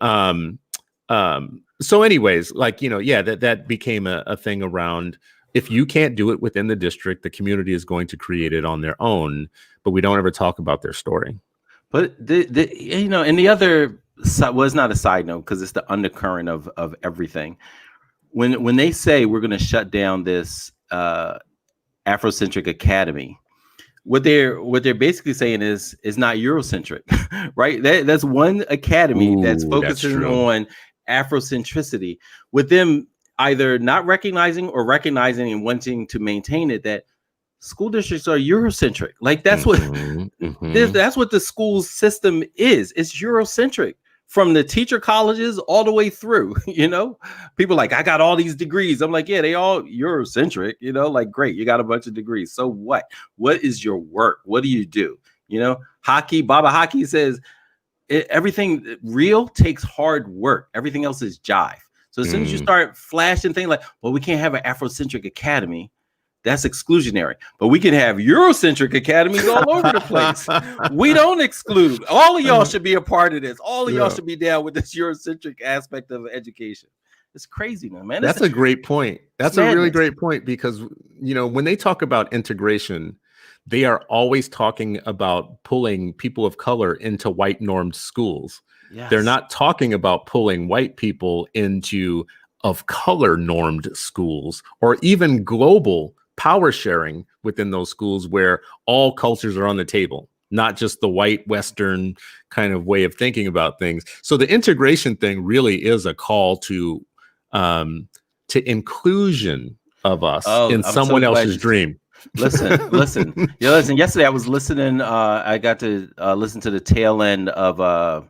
So anyways, like, that became a thing around, if you can't do it within the district, the community is going to create it on their own, but we don't ever talk about their story. But and the other side was not a side note, because it's the undercurrent of everything. When they say we're going to shut down this Afrocentric academy, what they're basically saying is not Eurocentric, right? That's one academy that's focusing on Afrocentricity, with them either not recognizing or recognizing and wanting to maintain it, that school districts are Eurocentric. Like that's what that's what the school system is. It's Eurocentric from the teacher colleges all the way through. People like, I got all these degrees. I'm like, yeah, they all Eurocentric. Like, great, you got a bunch of degrees. So what? What is your work? What do you do? Baba Hockey says everything real takes hard work. Everything else is jive. So as soon as you start flashing things like, well, we can't have an Afrocentric academy, that's exclusionary. But we can have Eurocentric academies all over the place. We don't exclude. All of y'all should be a part of this. All of y'all should be down with this Eurocentric aspect of education. It's crazy, man. That's a great point. That's a really great point, because, when they talk about integration, they are always talking about pulling people of color into white normed schools. Yes. They're not talking about pulling white people into of color normed schools, or even global power sharing within those schools where all cultures are on the table, not just the white Western kind of way of thinking about things. So the integration thing really is a call to inclusion of us in someone else's dream. Listen. Yesterday I was listening. I got to listen to the tail end of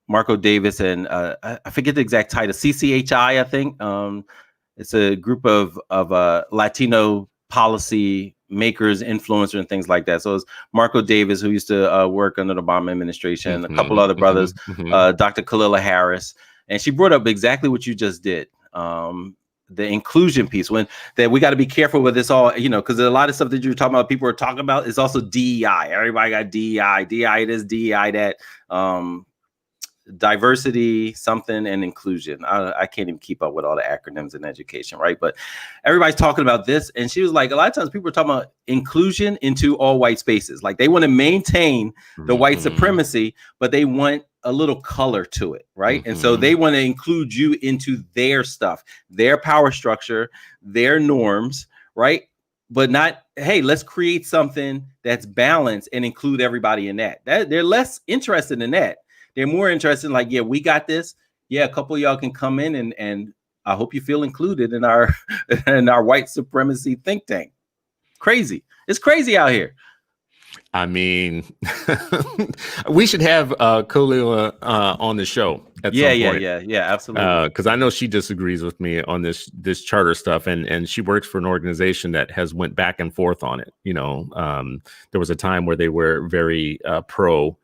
Marco Davis and I forget the exact title. CCHI, I think. It's a group of Latino policy makers, influencers, and things like that. So it's Marco Davis, who used to work under the Obama administration, a couple other brothers, Dr. Kalila Harris, and she brought up exactly what you just did. The inclusion piece, that we got to be careful with this all, because a lot of stuff that you're talking about, people are talking about, is also DEI. Everybody got DEI this, DEI that, diversity, something, and inclusion. I can't even keep up with all the acronyms in education, right? But everybody's talking about this. And she was like, a lot of times people are talking about inclusion into all white spaces. Like they want to maintain the white supremacy, but they want a little color to it, right? And so they want to include you into their stuff, their power structure, their norms, right? But not, hey, let's create something that's balanced and include everybody in that. They're less interested in that. They're more interested in like, yeah, we got this. Yeah, a couple of y'all can come in and I hope you feel included in our white supremacy think tank. Crazy. It's crazy out here. I mean, we should have Kalila on the show at some point. Yeah, absolutely. Because I know she disagrees with me on this charter stuff, and she works for an organization that has went back and forth on it. There was a time where they were very pro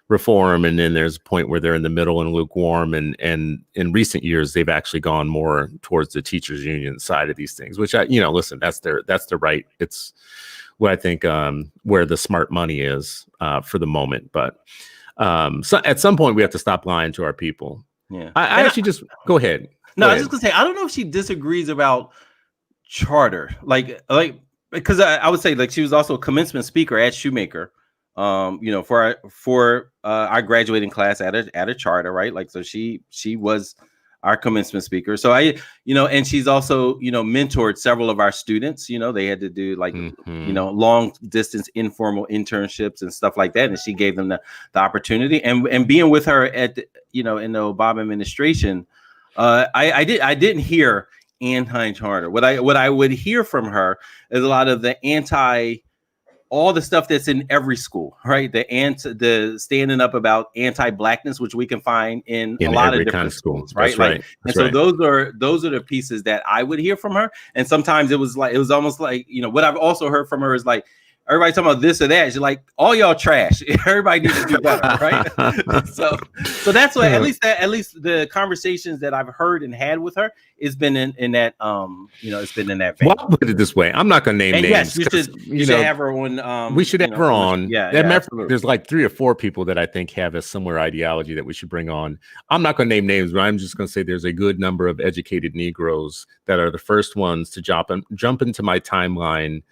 reform, and then there's a point where they're in the middle and lukewarm, and in recent years they've actually gone more towards the teachers union side of these things, which listen, that's the right, it's what I think where the smart money is for the moment. But so at some point we have to stop lying to our people. I actually just go ahead. I was just gonna say, I don't know if she disagrees about charter, like because I would say, like, she was also a commencement speaker at Shoemaker, for our graduating class at a charter, right? Like, so she was our commencement speaker. So and she's also, mentored several of our students. They had to do like, long distance informal internships and stuff like that. And she gave them the opportunity, and being with her at, in the Obama administration, I didn't hear anti-charter. What I would hear from her is a lot of the all the stuff that's in every school, right? The standing up about anti-blackness, which we can find in a lot of different schools, right? That's right. And so those are the pieces that I would hear from her. And sometimes it was almost like, what I've also heard from her is like, everybody talking about this or that. She's like, all y'all trash. Everybody needs to do better, right? so that's what at least the conversations that I've heard and had with her has been in that it's been in that vein. Well, I'll put it this way: I'm not going to name names. Yes, you should have her on. We should have her on. Yeah, there's like 3 or 4 people that I think have a similar ideology that we should bring on. I'm not going to name names, but I'm just going to say there's a good number of educated Negroes that are the first ones to jump into my timeline.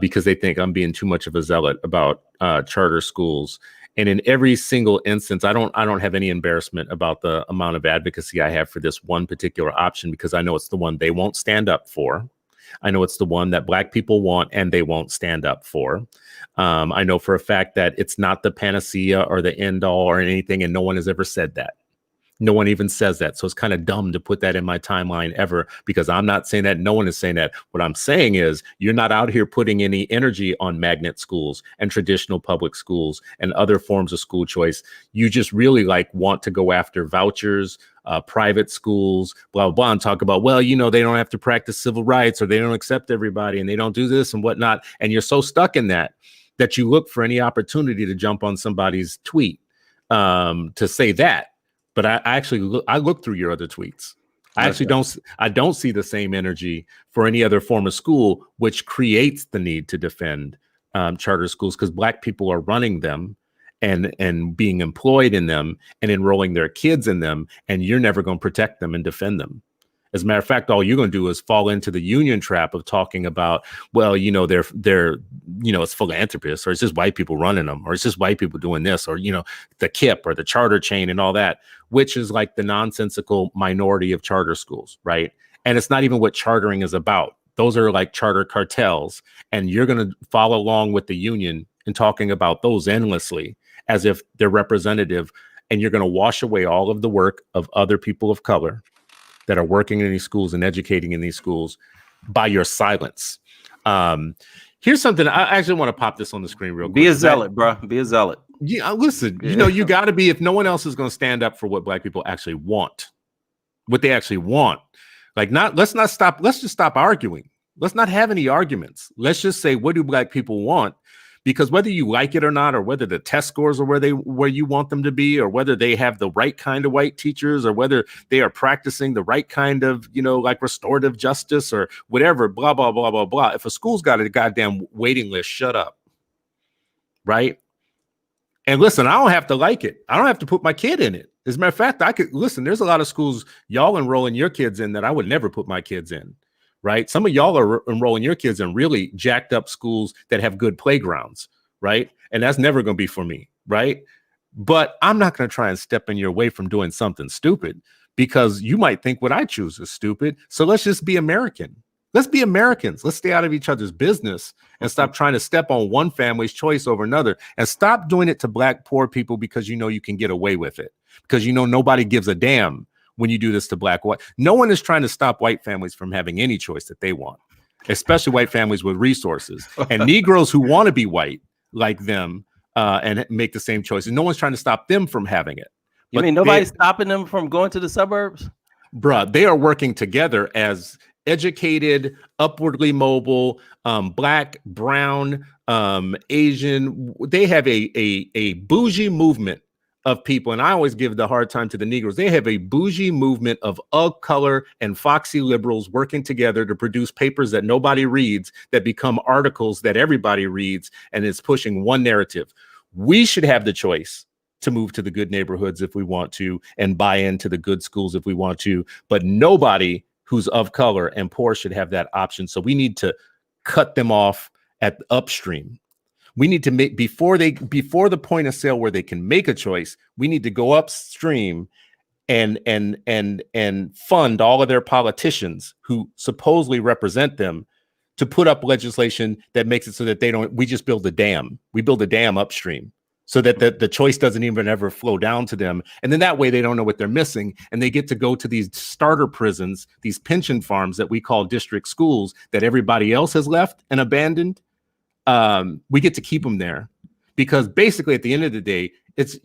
Because they think I'm being too much of a zealot about charter schools. And in every single instance, I don't have any embarrassment about the amount of advocacy I have for this one particular option, because I know it's the one they won't stand up for. I know it's the one that Black people want and they won't stand up for. I know for a fact that it's not the panacea or the end all or anything, and no one has ever said that. No one even says that. So it's kind of dumb to put that in my timeline ever, because I'm not saying that. No one is saying that. What I'm saying is you're not out here putting any energy on magnet schools and traditional public schools and other forms of school choice. You just really want to go after vouchers, private schools, blah, blah, blah, and talk about, well, they don't have to practice civil rights, or they don't accept everybody, and they don't do this and whatnot. And you're so stuck in that you look for any opportunity to jump on somebody's tweet to say that. But I look through your other tweets. I don't see the same energy for any other form of school, which creates the need to defend charter schools, because Black people are running them and being employed in them and enrolling their kids in them, and you're never going to protect them and defend them. As a matter of fact, all you're going to do is fall into the union trap of talking about, well, they're it's philanthropists, or it's just white people running them, or it's just white people doing this, or, the KIP or the charter chain and all that, which is like the nonsensical minority of charter schools, right? And it's not even what chartering is about. Those are like charter cartels. And you're going to follow along with the union and talking about those endlessly as if they're representative. And you're going to wash away all of the work of other people of color that are working in these schools and educating in these schools by your silence. Here's something I actually want to pop this on the screen real quick. Be a zealot, bro. Be a zealot. Yeah, listen, you got to be, if no one else is going to stand up for what Black people actually want, what they actually want. Let's just stop arguing. Let's not have any arguments. Let's just say, what do Black people want? Because whether you like it or not, or whether the test scores are where you want them to be, or whether they have the right kind of white teachers, or whether they are practicing the right kind of, restorative justice or whatever, blah, blah, blah, blah, blah. If a school's got a goddamn waiting list, shut up. Right? And listen, I don't have to like it. I don't have to put my kid in it. As a matter of fact, there's a lot of schools y'all enrolling your kids in that I would never put my kids in. Right? Some of y'all are enrolling your kids in really jacked up schools that have good playgrounds, right? And that's never going to be for me, right? But I'm not going to try and step in your way from doing something stupid, because you might think what I choose is stupid. So let's just be American. Let's be Americans. Let's stay out of each other's business and stop trying to step on one family's choice over another, and stop doing it to Black poor people because you can get away with it, because nobody gives a damn when you do this to Black white. No one is trying to stop white families from having any choice that they want, especially white families with resources and Negroes who want to be white like them and make the same choices. No one's trying to stop them from having it. You mean nobody's stopping them from going to the suburbs? Bruh, they are working together as educated, upwardly mobile, Black, brown, Asian. They have a bougie movement of people, and I always give the hard time to the Negroes. They have a bougie movement of color and foxy liberals working together to produce papers that nobody reads, that become articles that everybody reads, and it's pushing one narrative. We should have the choice to move to the good neighborhoods if we want to, and buy into the good schools if we want to, but nobody who's of color and poor should have that option. So we need to cut them off at the upstream. We need to make, before the point of sale where they can make a choice, we need to go upstream and fund all of their politicians who supposedly represent them to put up legislation that makes it so that we just build a dam. We build a dam upstream so that the choice doesn't even ever flow down to them. And then that way they don't know what they're missing. And they get to go to these starter prisons, these pension farms that we call district schools that everybody else has left and abandoned. We get to keep them there because basically at the end of the day, it's,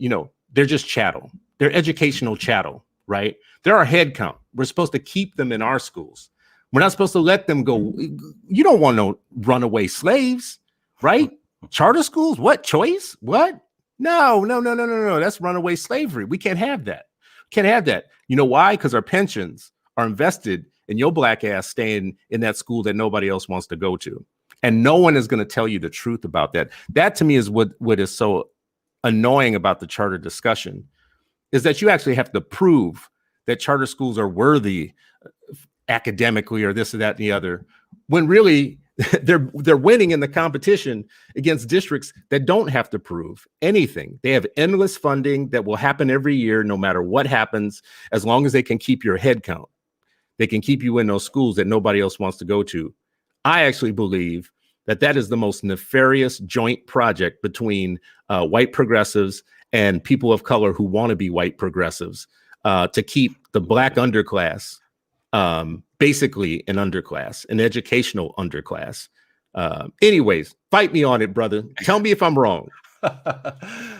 they're just chattel. They're educational chattel, right? They're our head count. We're supposed to keep them in our schools. We're not supposed to let them go. You don't want no runaway slaves, right? Charter schools, what choice? What? No. That's runaway slavery. We can't have that. Can't have that. You know why? Because our pensions are invested in your black ass staying in that school that nobody else wants to go to. And no one is going to tell you the truth about that. That to me is what is so annoying about the charter discussion, is that you actually have to prove that charter schools are worthy academically or this or that and the other, when really they're winning in the competition against districts that don't have to prove anything. They have endless funding that will happen every year, no matter what happens, as long as they can keep your head count. They can keep you in those schools that nobody else wants to go to. I actually believe that is the most nefarious joint project between white progressives and people of color who want to be white progressives to keep the black underclass basically an underclass, an educational underclass. Anyways, fight me on it, brother. Tell me if I'm wrong.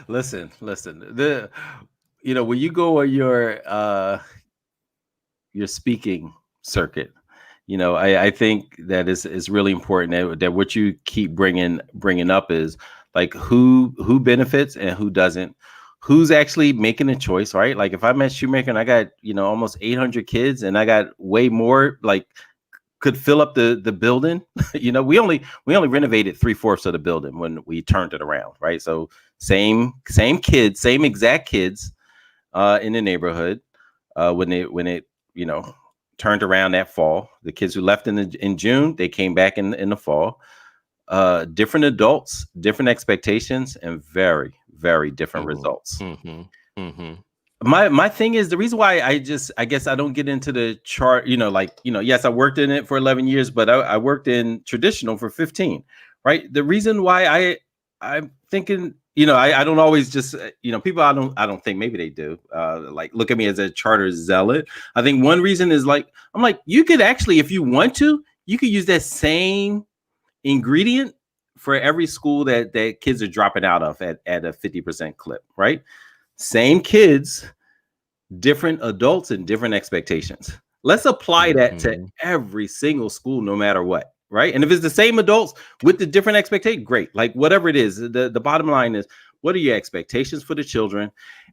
Listen. When you go on your speaking circuit, I think that is really important that what you keep bringing up is like who benefits and who doesn't. Who's actually making a choice, right? Like if I'm at Shoemaker and I got, almost 800 kids and I got way more, like could fill up the building. We only renovated 3/4 of the building when we turned it around, right? So same kids, same exact kids in the neighborhood when it turned around that fall. The kids who left in June, they came back in the fall. Different adults, different expectations, and very, very different results. My thing is, the reason why I guess I don't get into the chart, yes, I worked in it for 11 years, but I worked in traditional for 15, right? The reason why I'm thinking, I don't always just, people, I don't think, maybe they do, like look at me as a charter zealot. I think one reason is I'm like, you could actually, if you want to, you could use that same ingredient for every school that kids are dropping out of at a 50% clip, right? Same kids, different adults, and different expectations. Let's apply that to every single school, no matter what, right? And if it's the same adults with the different expectations, great. Like whatever it is, the bottom line is, what are your expectations for the children?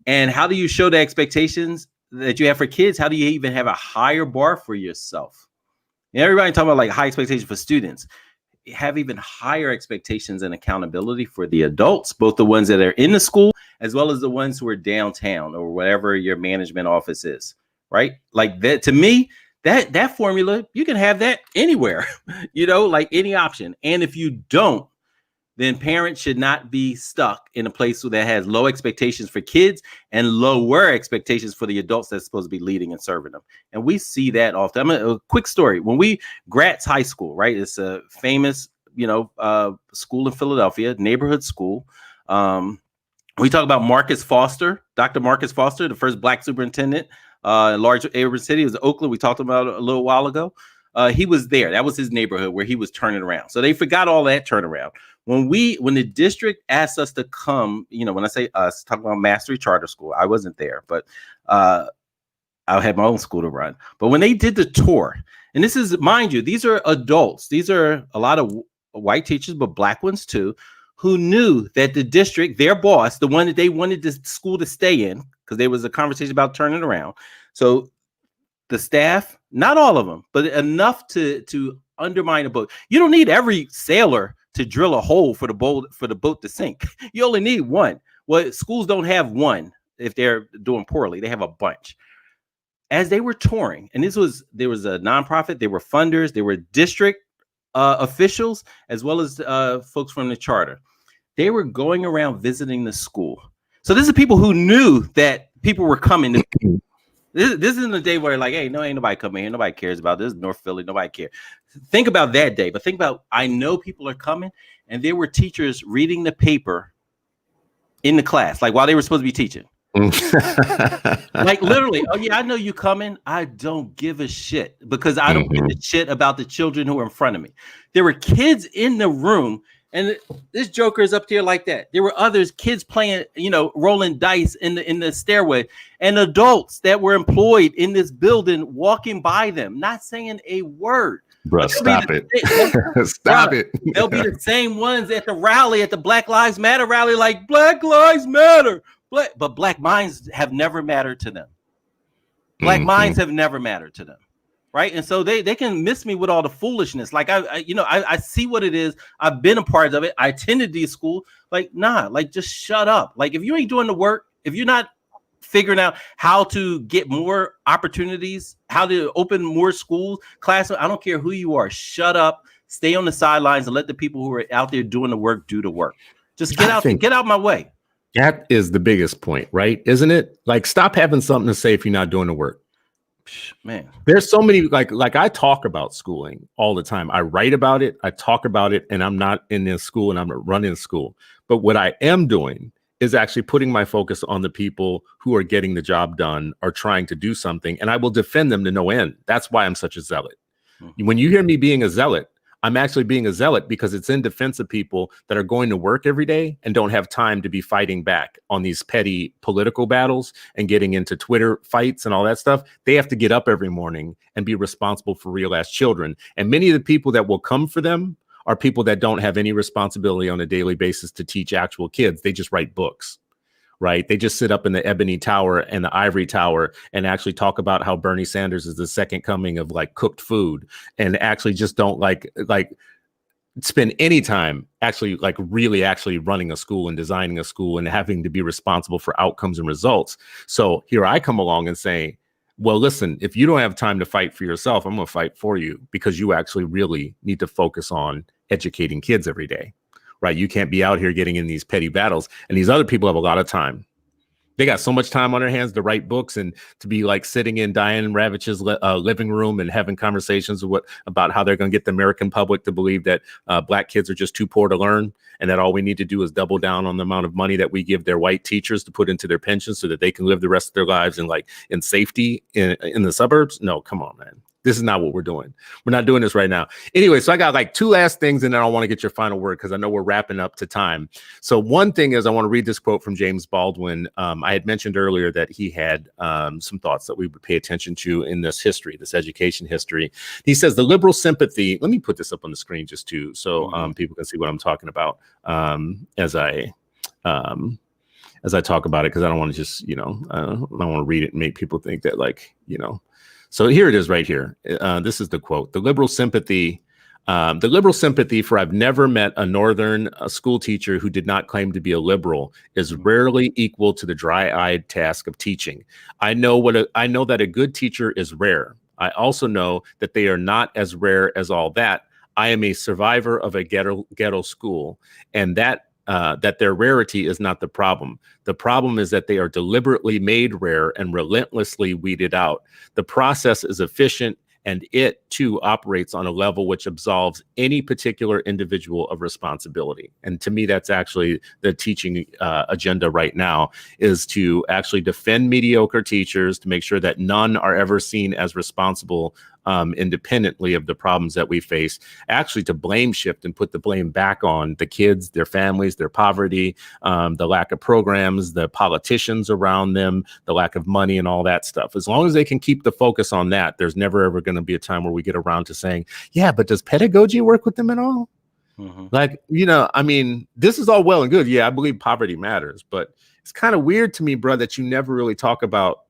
And how do you show the expectations that you have for kids? How do you even have a higher bar for yourself? And everybody talking about like high expectations for students. Have even higher expectations and accountability for the adults, both the ones that are in the school as well as the ones who are downtown or whatever your management office is, right? Like that, to me, that formula, you can have that anywhere, like any option. And if you don't, then parents should not be stuck in a place that has low expectations for kids and lower expectations for the adults that's supposed to be leading and serving them. And we see that often. A quick story. When Gratz High School, right? It's a famous, school in Philadelphia, neighborhood school. We talk about Marcus Foster, Dr. Marcus Foster, the first black superintendent in a large urban city. It was Oakland. We talked about it a little while ago. He was there. That was his neighborhood where he was turning around. So they forgot all that turnaround. When the district asked us to come, when I say us, talking about Mastery Charter School, I wasn't there, but I had my own school to run. But when they did the tour, and this is, mind you, these are adults. These are a lot of white teachers, but black ones too, who knew that the district, their boss, the one that they wanted the school to stay in, because there was a conversation about turning around. So the staff, not all of them, but enough to undermine a boat. You don't need every sailor to drill a hole for the boat to sink. You only need one. Well, schools don't have one if they're doing poorly. They have a bunch. As they were touring, and there was a nonprofit, there were funders, there were district officials, as well as folks from the charter. They were going around visiting the school. So this is people who knew that people were coming to This isn't a day where like, hey, no, ain't nobody coming here. Nobody cares about this. North Philly, nobody cares. Think about that day, but think about, I know people are coming, and there were teachers reading the paper in the class, like while they were supposed to be teaching. Like literally, oh yeah, I know you coming. I don't give a shit because I don't give a shit about the children who are in front of me. There were kids in the room, and this joker is up there like that. There were others, kids playing, rolling dice in the stairway, and adults that were employed in this building walking by them, not saying a word. Bro, stop it. Stop it. They'll be the same ones at the rally, at the Black Lives Matter rally, like Black Lives Matter. But black minds have never mattered to them. Black minds have never mattered to them. Right. And so they can miss me with all the foolishness. Like I see what it is. I've been a part of it. I attended these schools. Like, nah, like just shut up. Like if you ain't doing the work, if you're not figuring out how to get more opportunities, how to open more schools, classes, I don't care who you are, shut up, stay on the sidelines and let the people who are out there doing the work do the work. Just get out my way. That is the biggest point, right? Isn't it? Like, stop having something to say if you're not doing the work. Man, there's so many, like I talk about schooling all the time. I write about it, I talk about it, and I'm not in this school and I'm not running school. But what I am doing is actually putting my focus on the people who are getting the job done, are trying to do something, and I will defend them to no end. That's why I'm such a zealot. When you hear me being a zealot, I'm actually being a zealot because it's in defense of people that are going to work every day and don't have time to be fighting back on these petty political battles and getting into Twitter fights and all that stuff. They have to get up every morning and be responsible for real ass children. And many of the people that will come for them are people that don't have any responsibility on a daily basis to teach actual kids. They just write books. Right. They just sit up in the Ebony Tower and the Ivory Tower and actually talk about how Bernie Sanders is the second coming of like cooked food, and actually just don't like spend any time actually like really actually running a school and designing a school and having to be responsible for outcomes and results. So here I come along and say, well, listen, if you don't have time to fight for yourself, I'm going to fight for you, because you actually really need to focus on educating kids every day. Right. You can't be out here getting in these petty battles. And these other people have a lot of time. They got so much time on their hands to write books and to be like sitting in Diane Ravitch's living room and having conversations about how they're going to get the American public to believe that black kids are just too poor to learn, and that all we need to do is double down on the amount of money that we give their white teachers to put into their pensions so that they can live the rest of their lives in safety in the suburbs. No, come on, man. This is not what we're doing. We're not doing this right now. Anyway, so I got like two last things, and then I want to get your final word because I know we're wrapping up to time. So one thing is I want to read this quote from James Baldwin. I had mentioned earlier that he had some thoughts that we would pay attention to in this history, this education history. He says the liberal sympathy. Let me put this up on the screen just too, so people can see what I'm talking about as I talk about it, because I don't want to just I don't want to read it and make people think that So here it is right here. This is the quote. The liberal sympathy for I've never met a northern school teacher who did not claim to be a liberal is rarely equal to the dry-eyed task of teaching. I know that a good teacher is rare. I also know that they are not as rare as all that. I am a survivor of a ghetto school, and that their rarity is not the problem. The problem is that they are deliberately made rare and relentlessly weeded out. The process is efficient, and it too operates on a level which absolves any particular individual of responsibility. And to me, that's actually the teaching agenda right now, is to actually defend mediocre teachers, to make sure that none are ever seen as responsible independently of the problems that we face, actually to blame shift and put the blame back on the kids, their families, their poverty, the lack of programs, the politicians around them, the lack of money and all that stuff. As long as they can keep the focus on that, there's never ever going to be a time where we get around to saying, yeah, but does pedagogy work with them at all? This is all well and good. Yeah, I believe poverty matters, but it's kind of weird to me, bro, that you never really talk about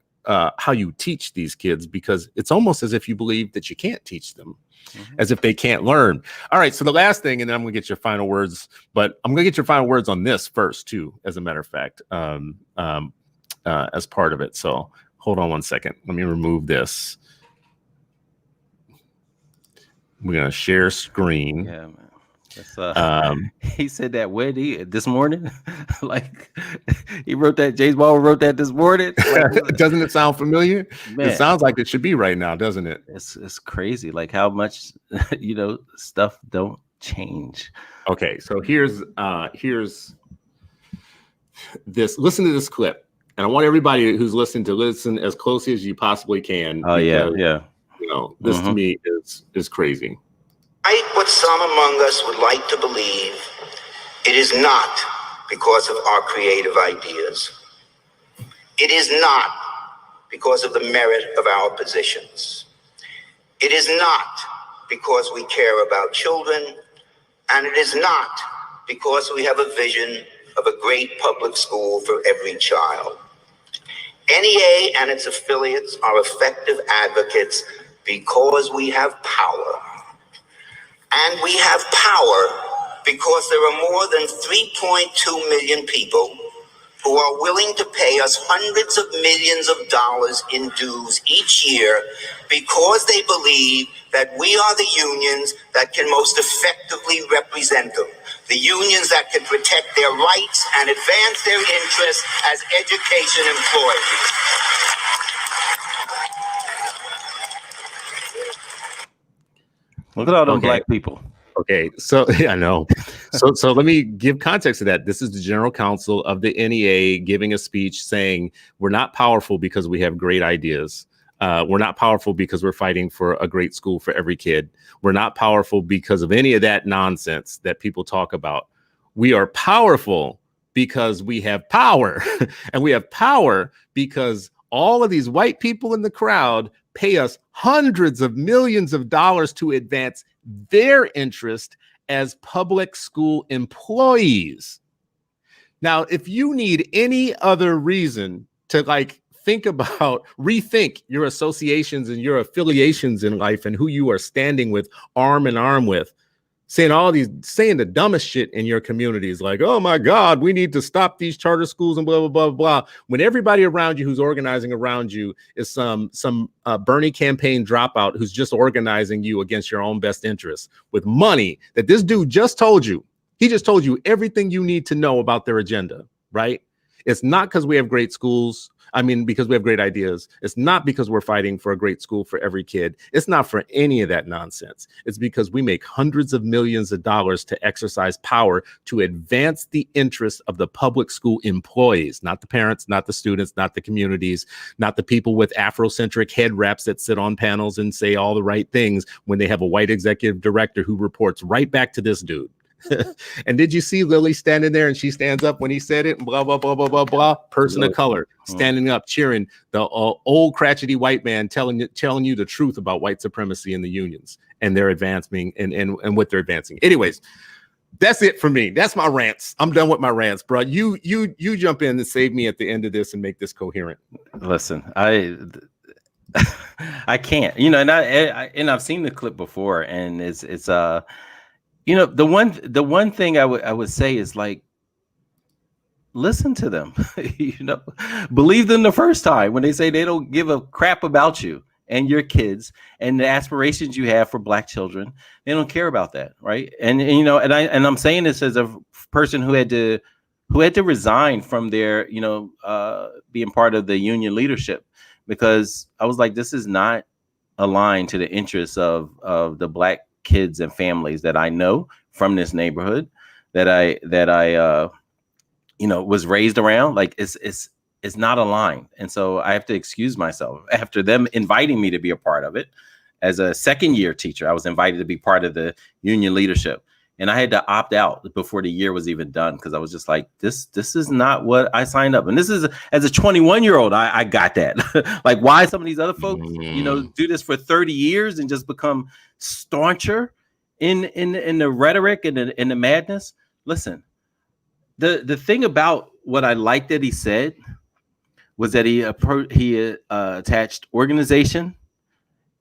how you teach these kids, because it's almost as if you believe that you can't teach them, as if they can't learn. All right. So the last thing, and then I'm going to get your final words, but I'm going to get your final words on this first too, as a matter of fact, as part of it. So hold on one second. Let me remove this. We're going to share screen. Yeah, man. He said that this morning. Like he wrote that. James Baldwin wrote that this morning. Like, doesn't it sound familiar? Man, it sounds like it should be right now, doesn't it? It's crazy. Like how much stuff don't change. Okay, so here's this. Listen to this clip, and I want everybody who's listening to listen as closely as you possibly can. Oh because, yeah. This to me is crazy. Despite what some among us would like to believe, it is not because of our creative ideas. It is not because of the merit of our positions. It is not because we care about children, and it is not because we have a vision of a great public school for every child. NEA and its affiliates are effective advocates because we have power. And we have power because there are more than 3.2 million people who are willing to pay us hundreds of millions of dollars in dues each year because they believe that we are the unions that can most effectively represent them, the unions that can protect their rights and advance their interests as education employees. Look at all those black people. Okay, so I know. So let me give context to that. This is the general counsel of the NEA giving a speech saying we're not powerful because we have great ideas. We're not powerful because we're fighting for a great school for every kid. We're not powerful because of any of that nonsense that people talk about. We are powerful because we have power. And we have power because all of these white people in the crowd pay us hundreds of millions of dollars to advance their interest as public school employees. Now, if you need any other reason to rethink your associations and your affiliations in life and who you are standing with arm in arm with, saying the dumbest shit in your communities, like, oh my God, we need to stop these charter schools and blah, blah, blah, blah. When everybody around you who's organizing around you is some Bernie campaign dropout who's just organizing you against your own best interests with money that this dude just told you. He just told you everything you need to know about their agenda, right? It's not because we have great schools. Because we have great ideas. It's not because we're fighting for a great school for every kid. It's not for any of that nonsense. It's because we make hundreds of millions of dollars to exercise power to advance the interests of the public school employees, not the parents, not the students, not the communities, not the people with Afrocentric head wraps that sit on panels and say all the right things when they have a white executive director who reports right back to this dude. And did you see Lily standing there and she stands up when he said it and blah, blah, blah, blah, blah, blah, person of color standing up, cheering the old crotchety white man telling you the truth about white supremacy in the unions and their advancing and what they're advancing. Anyways, that's it for me. That's my rants. I'm done with my rants, bro. You jump in and save me at the end of this and make this coherent. Listen, I can't, and I've seen the clip before, and it's the one thing I would say is, like, listen to them. Believe them the first time when they say they don't give a crap about you and your kids and the aspirations you have for black children. They don't care about that, right? And I'm saying this as a person who had to resign from their being part of the union leadership, because I was like, this is not aligned to the interests of the black kids and families that I know from this neighborhood that I was raised around. Like it's not aligned. And so I have to excuse myself after them inviting me to be a part of it. As a second year teacher, I was invited to be part of the union leadership, and I had to opt out before the year was even done, because I was just like, this is not what I signed up. And this is, as a 21-year-old, I got that. Like, why some of these other folks, do this for 30 years and just become stauncher in the rhetoric and the madness. Listen, the thing about what I liked that he said was that he attached organization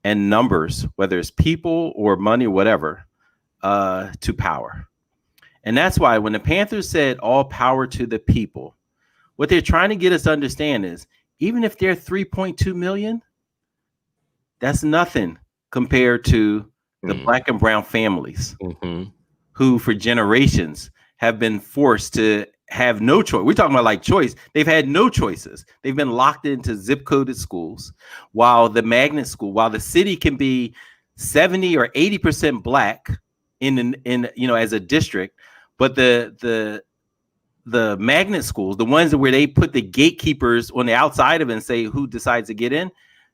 and numbers, whether it's people or money or whatever, to power. And that's why when the Panthers said all power to the people, what they're trying to get us to understand is, even if they're 3.2 million, that's nothing compared to the black and brown families who for generations have been forced to have no choice. We're talking about like choice. They've had no choices. They've been locked into zip coded schools, while the magnet school, while the city can be 70 or 80% black in as a district, but the magnet schools, the ones where they put the gatekeepers on the outside of it and say who decides to get in,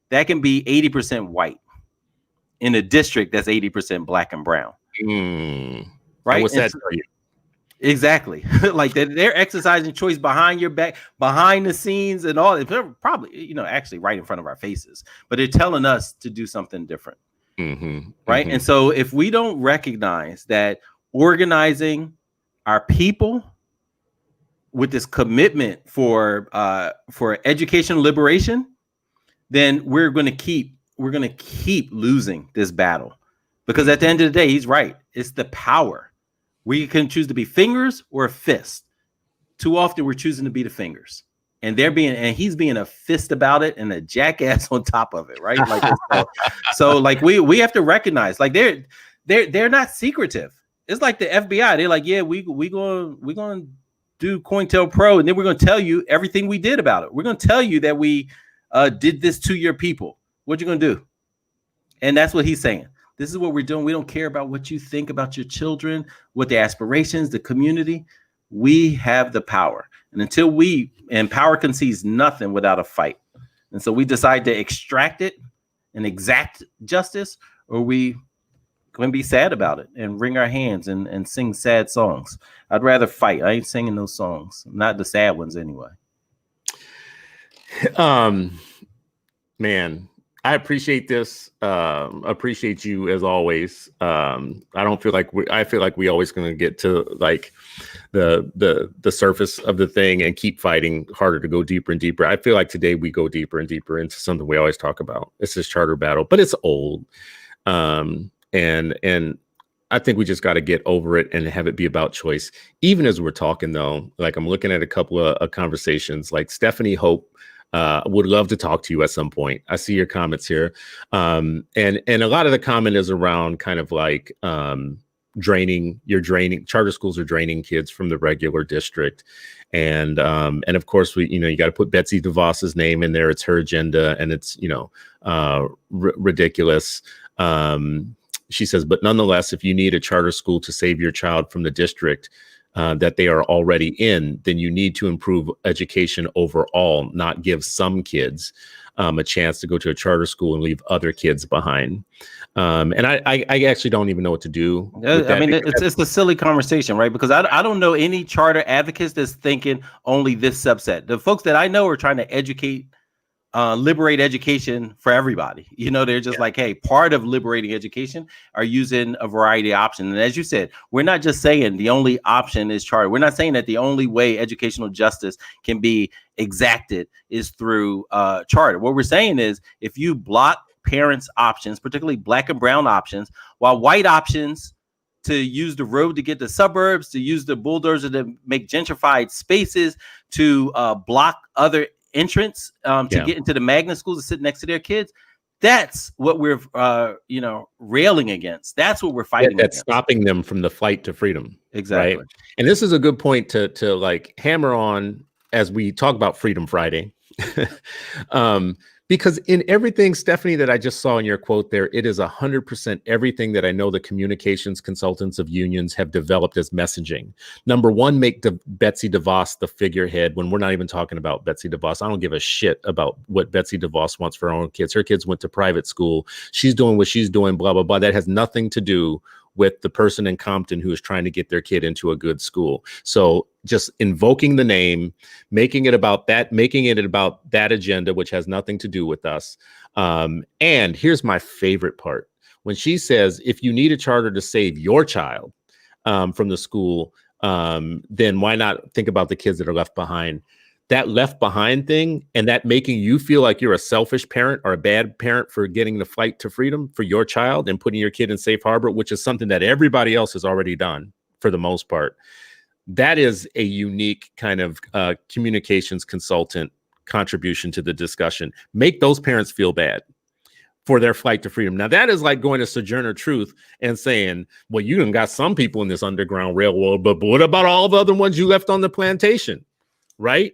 that can be 80% white in a district that's 80% black and brown. Right? What's that tell you? Exactly. Like they're exercising choice behind your back, behind the scenes and all. They're probably, actually right in front of our faces, but they're telling us to do something different. Right. And so if we don't recognize that organizing our people with this commitment for educational liberation, then we're going to keep losing this battle, because at the end of the day, he's right. It's the power. We can choose to be fingers or a fist. Too often we're choosing to be the fingers, and he's being a fist about it and a jackass on top of it. Right. Like, so like we have to recognize, like they're not secretive. It's like the FBI. They're like, yeah, we going to do COINTELPRO, and then we're going to tell you everything we did about it. We're going to tell you that we did this to your people. What you going to do? And that's what he's saying. This is what we're doing. We don't care about what you think about your children, what the aspirations, the community. We have the power. And power concedes nothing without a fight. And so we decide to extract it and exact justice, or we going to be sad about it and wring our hands and sing sad songs. I'd rather fight. I ain't singing those songs. Not the sad ones anyway. Man, I appreciate this. Appreciate you as always. I feel like we always going to get to like the surface of the thing and keep fighting harder to go deeper and deeper. I feel like today we go deeper and deeper into something we always talk about. It's this charter battle, but it's old. And I think we just got to get over it and have it be about choice. Even as we're talking though, like I'm looking at a couple of conversations, like Stephanie Hope would love to talk to you at some point. I see your comments here. And a lot of the comment is around kind of like draining charter schools are draining kids from the regular district. And of course you got to put Betsy DeVos's name in there. It's her agenda and it's, ridiculous. She says, but nonetheless, if you need a charter school to save your child from the district that they are already in, then you need to improve education overall, not give some kids a chance to go to a charter school and leave other kids behind. And I actually don't even know what to do. I mean, it's a silly conversation, right? Because I don't know any charter advocates that's thinking only this subset. The folks that I know are trying to liberate education for everybody. They're just like, hey, part of liberating education are using a variety of options. And as you said, we're not just saying the only option is charter. We're not saying that the only way educational justice can be exacted is through charter. What we're saying is if you block parents' options, particularly black and brown options, while white options to use the road to get to suburbs, to use the bulldozer to make gentrified spaces, to block other entrance to get into the magnet schools and sit next to their kids. That's what we're railing against. That's what we're fighting that's against. Stopping them from the flight to freedom. Exactly. Right? And this is a good point to like hammer on as we talk about Freedom Friday. Because in everything, Stephanie, that I just saw in your quote there, it is 100% everything that I know the communications consultants of unions have developed as messaging. Number one, make Betsy DeVos the figurehead when we're not even talking about Betsy DeVos. I don't give a shit about what Betsy DeVos wants for her own kids. Her kids went to private school. She's doing what she's doing, blah, blah, blah. That has nothing to do with the person in Compton who is trying to get their kid into a good school. So just invoking the name, making it about that agenda, which has nothing to do with us. And here's my favorite part. When she says, if you need a charter to save your child from the school, then why not think about the kids that are left behind? That left behind thing and that making you feel like you're a selfish parent or a bad parent for getting the flight to freedom for your child and putting your kid in safe harbor, which is something that everybody else has already done for the most part. That is a unique kind of communications consultant contribution to the discussion. Make those parents feel bad. for their flight to freedom. Now, that is like going to Sojourner Truth and saying, well, you done got some people in this Underground Railroad, but what about all the other ones you left on the plantation, right?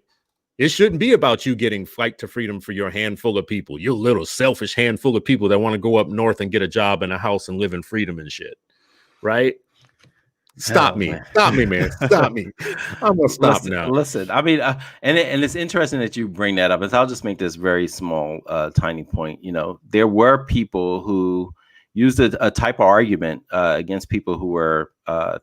It shouldn't be about you getting flight to freedom for your handful of people, your little selfish handful of people that want to go up north and get a job and a house and live in freedom and shit, right? Stop me, man. Stop me, man. Stop me. I'm gonna stop now. Listen, I mean, and it's interesting that you bring that up. I'll just make this very small, tiny point. You know, there were people who used a type of argument against people who were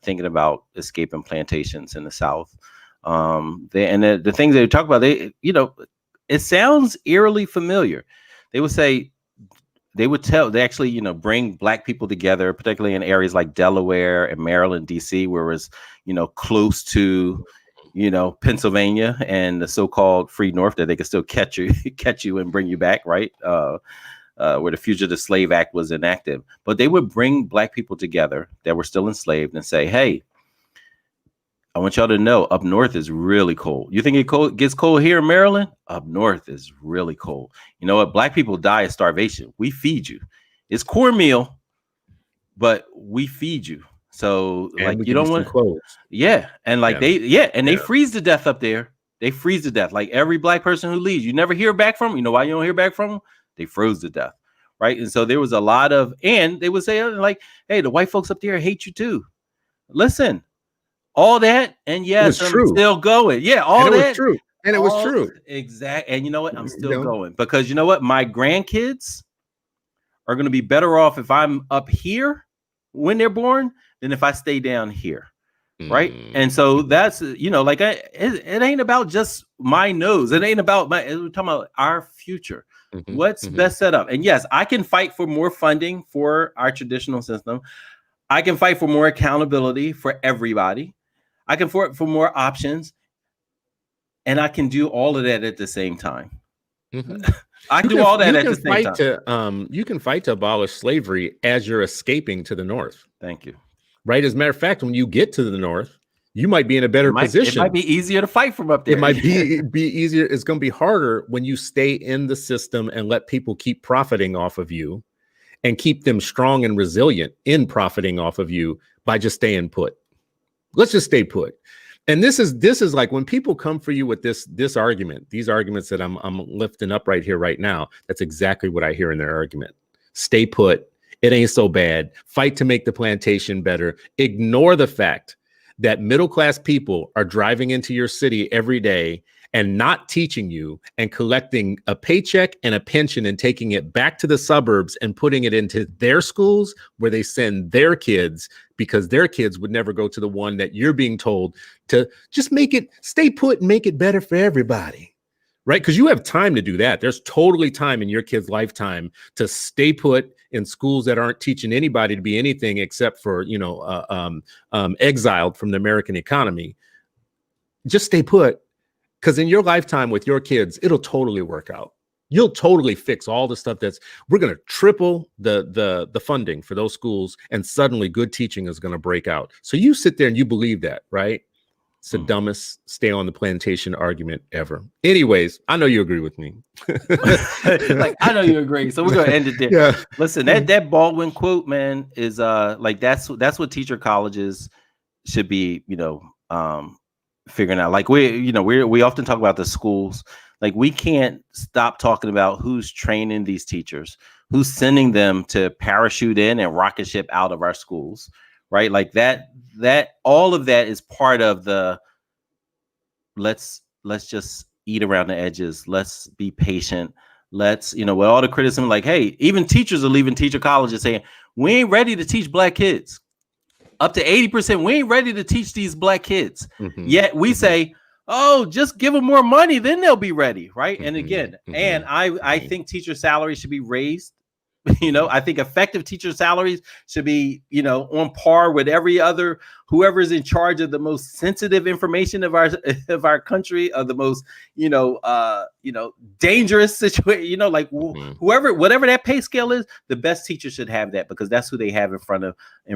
thinking about escaping plantations in the South. The things they talk about, it sounds eerily familiar. They would say, they actually, bring Black people together, particularly in areas like Delaware and Maryland, DC, where it was, close to, Pennsylvania and the so-called free North, that they could still catch you and bring you back, right? Where the Fugitive Slave Act was enacted. But they would bring Black people together that were still enslaved and say, hey, I want y'all to know up north is really cold. You think it gets cold here in Maryland? Up north is really cold. You know what? Black people die of starvation. We feed you. It's cornmeal, but we feed you. So and like you don't want clothes. Yeah. And like they freeze to death up there. They freeze to death. Like every Black person who leaves, you never hear back from them. You know why you don't hear back from them? They froze to death. Right. And so there was a lot of, and they would say like, hey, the white folks up there hate you too. Listen. All that, and yes, I'm still going. Yeah, all that. Was true. And it was true. Exactly. And you know what? I'm still going because you know what? My grandkids are going to be better off if I'm up here when they're born than if I stay down here. Right. And so that's, like it ain't about just my nose. It ain't about we're talking about our future. What's best set up? And yes, I can fight for more funding for our traditional system. I can fight for more accountability for everybody. I can fight for more options, and I can do all of that at the same time. I can do all that at the same time. You can fight to abolish slavery as you're escaping to the North. Thank you. Right. As a matter of fact, when you get to the North, you might be in a better position. It might be easier to fight from up there. It might be easier. It's going to be harder when you stay in the system and let people keep profiting off of you and keep them strong and resilient in profiting off of you by just staying put. Let's just stay put. And this is like when people come for you with this argument, these arguments that I'm lifting up right here, right now, that's exactly what I hear in their argument. Stay put. It ain't so bad. Fight to make the plantation better. Ignore the fact that middle-class people are driving into your city every day and not teaching you and collecting a paycheck and a pension and taking it back to the suburbs and putting it into their schools where they send their kids, because their kids would never go to the one that you're being told to just stay put and make it better for everybody. Right? Because you have time to do that. There's totally time in your kid's lifetime to stay put in schools that aren't teaching anybody to be anything except for, exiled from the American economy. Just stay put. Because in your lifetime with your kids, it'll totally work out. You'll totally fix all the stuff we're going to triple the funding for those schools, and suddenly good teaching is going to break out. So you sit there and you believe that, right? It's the dumbest stay on the plantation argument ever. Anyways, I know you agree with me. I know you agree. So we're going to end it there. Yeah. Listen, that Baldwin quote, man, is that's what teacher colleges should be, figuring out. Like we often talk about the schools. Like we can't stop talking about who's training these teachers, who's sending them to parachute in and rocket ship out of our schools, right? Like that all of that is part of the let's just eat around the edges. Let's be patient. Let's, with all the criticism, like, hey, even teachers are leaving teacher colleges saying, we ain't ready to teach Black kids. Up to 80%, we ain't ready to teach these Black kids. Yet we say, oh, just give them more money, then they'll be ready, right? And again, and I think teacher salaries should be raised. I think effective teacher salaries should be, on par with every other, whoever is in charge of the most sensitive information of our country, of the most, dangerous situation, whatever that pay scale is, the best teacher should have that, because that's who they have in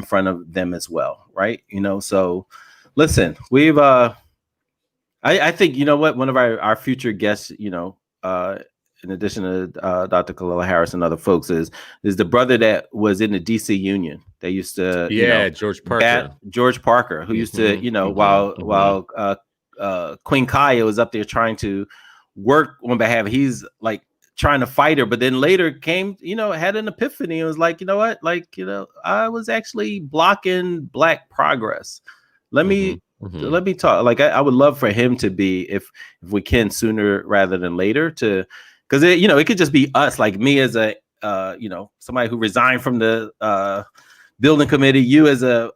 front of them as well. Right. So listen, we've, I think, one of our future guests, in addition to Dr. Kalila Harris and other folks, is the brother that was in the DC Union. They used to, George Parker. George Parker, who used to, while Queen Kaya was up there trying to work on behalf, he's like trying to fight her, but then later came, had an epiphany and was like, you know what, I was actually blocking Black progress. Let me talk. Like, I would love for him to be, if we can, sooner rather than later, because it could just be us, like me as a somebody who resigned from the building committee, you as a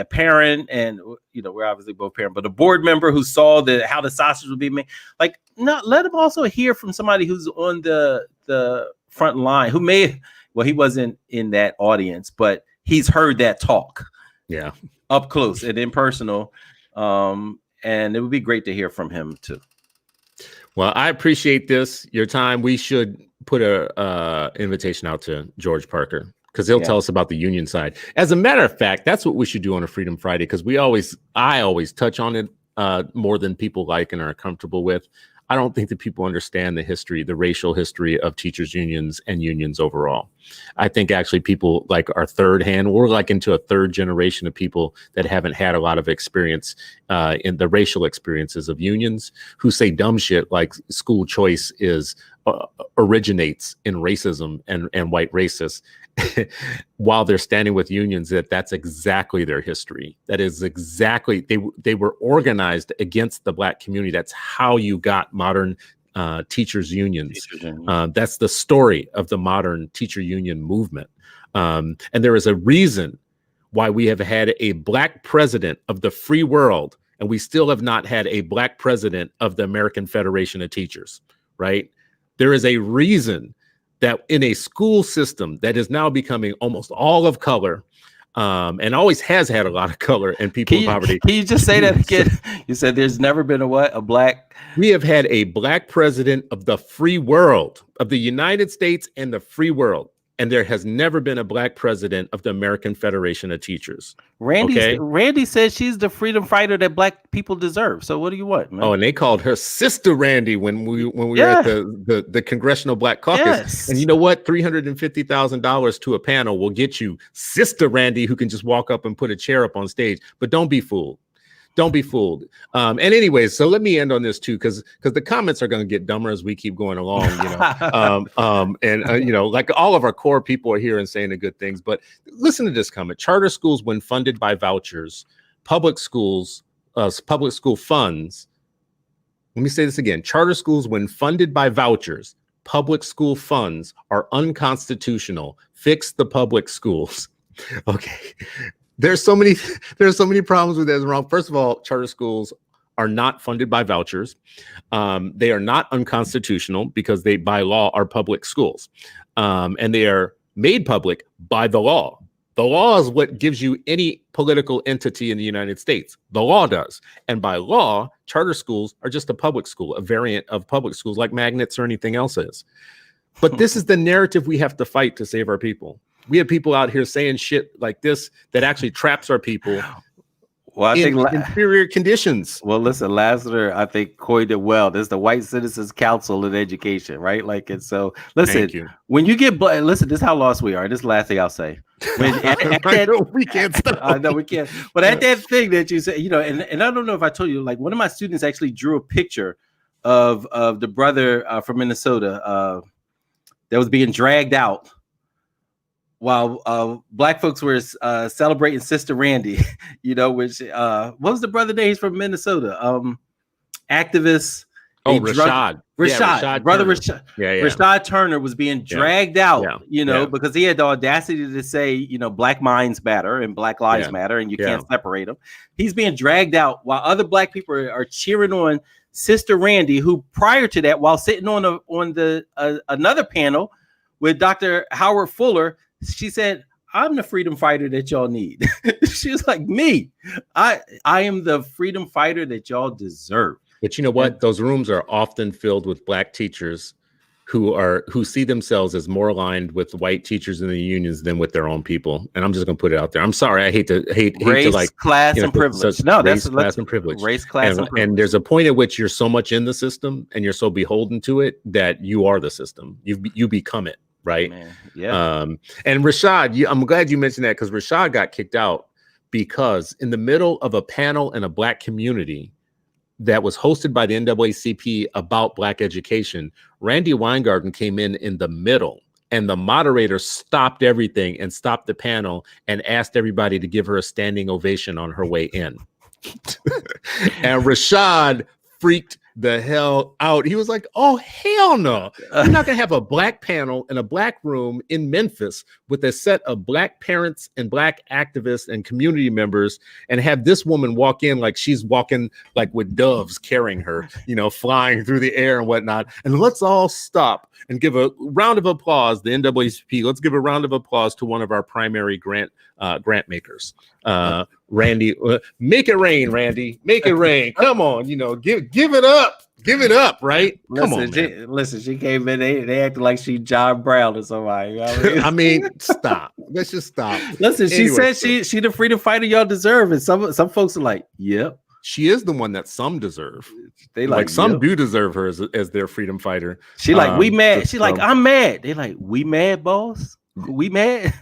parent, and we're obviously both parents, but a board member who saw how the sausage would be made. Like, not let him also hear from somebody who's on the front line, who he wasn't in that audience, but he's heard that talk, up close and impersonal, and it would be great to hear from him too. Well, I appreciate your time. We should put a invitation out to George Parker, because he'll tell us about the union side. As a matter of fact, that's what we should do on a Freedom Friday, because I always touch on it more than people like and are comfortable with. I don't think that people understand the racial history of teachers' unions and unions overall. I think actually people like our third hand, we're like into a third generation of people that haven't had a lot of experience in the racial experiences of unions, who say dumb shit like school choice originates in racism and white racists, while they're standing with unions, that's exactly their history. That is exactly, they were organized against the Black community. That's how you got modern teachers unions. That's the story of the modern teacher union movement. And there is a reason why we have had a Black president of the free world, and we still have not had a Black president of the American Federation of Teachers, right? There is a reason that in a school system that is now becoming almost all of color, and always has had a lot of color and people in poverty. Can you just say that again? You said there's never been a Black. We have had a Black president of the free world, of the United States and the free world. And there has never been a Black president of the American Federation of Teachers. Randy says she's the freedom fighter that Black people deserve. So what do you want, man? Oh, and they called her Sister Randy when we were at the Congressional Black Caucus. Yes. And you know what? $350,000 to a panel will get you Sister Randy, who can just walk up and put a chair up on stage. But don't be fooled. Don't be fooled. And anyways, so let me end on this too, because the comments are going to get dumber as we keep going along, like all of our core people are here and saying the good things. But listen to this comment: charter schools, when funded by vouchers, public school funds. Let me say this again: charter schools, when funded by vouchers, public school funds are unconstitutional. Fix the public schools. Okay. There's so many problems with that. Wrong. First of all, charter schools are not funded by vouchers. They are not unconstitutional because they, by law, are public schools, and they are made public by the law. The law is what gives you any political entity in the United States. The law does, and by law, charter schools are just a public school, a variant of public schools, like magnets or anything else is. But this is the narrative we have to fight to save our people. We have people out here saying shit like this that actually traps our people in inferior conditions. Well, listen, Lasseter, I think, coined it well. There's the White Citizens Council in Education, right? Like, and so, listen, when you get, listen, this is how lost we are. This is the last thing I'll say. We can't stop. I know we can't. But at that thing that you said, and I don't know if I told you, like, one of my students actually drew a picture of the brother from Minnesota that was being dragged out while Black folks were celebrating Sister Randy, which what was the brother name? He's from Minnesota. Activist. Rashad. Brother Rashad. Rashad Turner was being dragged out, because he had the audacity to say, Black minds matter and Black lives matter, and you can't separate them. He's being dragged out while other Black people are cheering on Sister Randy, who prior to that, while sitting on another panel with Dr. Howard Fuller, she said, "I'm the freedom fighter that y'all need." She was like, "Me, I am the freedom fighter that y'all deserve." But you know what? Those rooms are often filled with Black teachers who see themselves as more aligned with white teachers in the unions than with their own people. And I'm just gonna put it out there. I'm sorry, I hate to race, class, and privilege. No, race, class, and privilege. Race, class, and privilege. And there's a point at which you're so much in the system and you're so beholden to it that you are the system. You become it, right? Man, yeah. And Rashad, I'm glad you mentioned that, because Rashad got kicked out because in the middle of a panel in a Black community that was hosted by the NAACP about Black education, Randy Weingarten came in the middle, and the moderator stopped everything and stopped the panel and asked everybody to give her a standing ovation on her way in. And Rashad freaked the hell out. He was like, oh, hell no. You're not going to have a Black panel in a Black room in Memphis with a set of Black parents and Black activists and community members and have this woman walk in like she's walking like with doves carrying her, flying through the air and whatnot. And let's all stop and give a round of applause, the NAACP. Let's give a round of applause to one of our primary grant makers. Randy, make it rain, Randy. Make it rain. Come on, give it up. Give it up, right? Come on, listen, she came in, they acted like she John Brown or somebody. I mean, stop. Let's just stop. Listen, she said she the freedom fighter y'all deserve. And some folks are like, yep. She is the one that some deserve. They like some do deserve her as their freedom fighter. She like, we mad. She like, I'm mad. They like, we mad, boss? We mad?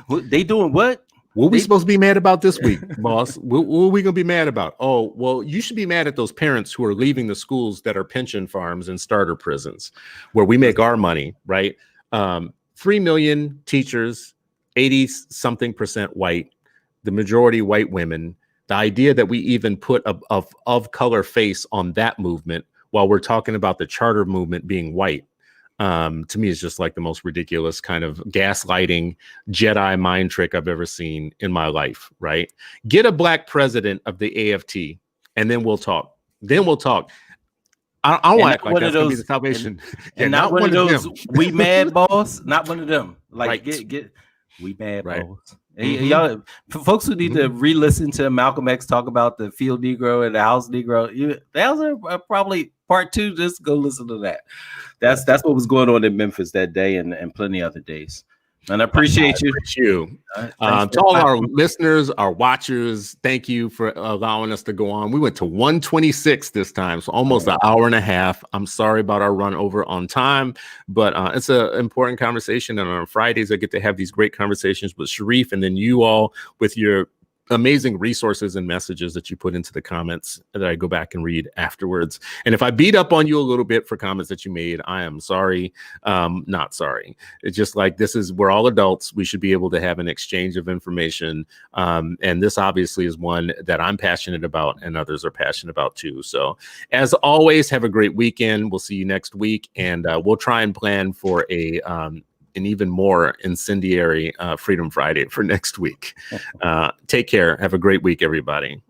They doing what? What we supposed to be mad about this week, boss? What are we going to be mad about? Oh, well, you should be mad at those parents who are leaving the schools that are pension farms and starter prisons where we make our money, right? 3 million teachers, 80-something% white, the majority white women. The idea that we even put of color face on that movement while we're talking about the charter movement being white, to me is just like the most ridiculous kind of gaslighting Jedi mind trick I've ever seen in my life, right? Get a Black president of the AFT and then we'll talk. I don't want like that's going to be the salvation. And not one of those we mad boss, not one of them. Like get we mad boss. Mm-hmm. Y'all, folks who need to re-listen to Malcolm X talk about the field Negro and the house Negro, those are probably part 2. Just go listen to that. That's what was going on in Memphis that day and plenty other days. And I appreciate you. To all our listeners, our watchers, thank you for allowing us to go on. We went to 126 this time, so almost an hour and a half. I'm sorry about our run over on time, but it's an important conversation. And on Fridays, I get to have these great conversations with Shariff, and then you all with your amazing resources and messages that you put into the comments that I go back and read afterwards. And if I beat up on you a little bit for comments that you made, I am sorry. Not sorry. It's just like, we're all adults. We should be able to have an exchange of information. And this obviously is one that I'm passionate about and others are passionate about too. So as always, have a great weekend. We'll see you next week, and we'll try and plan for an even more incendiary Freedom Friday for next week. Take care. Have a great week, everybody.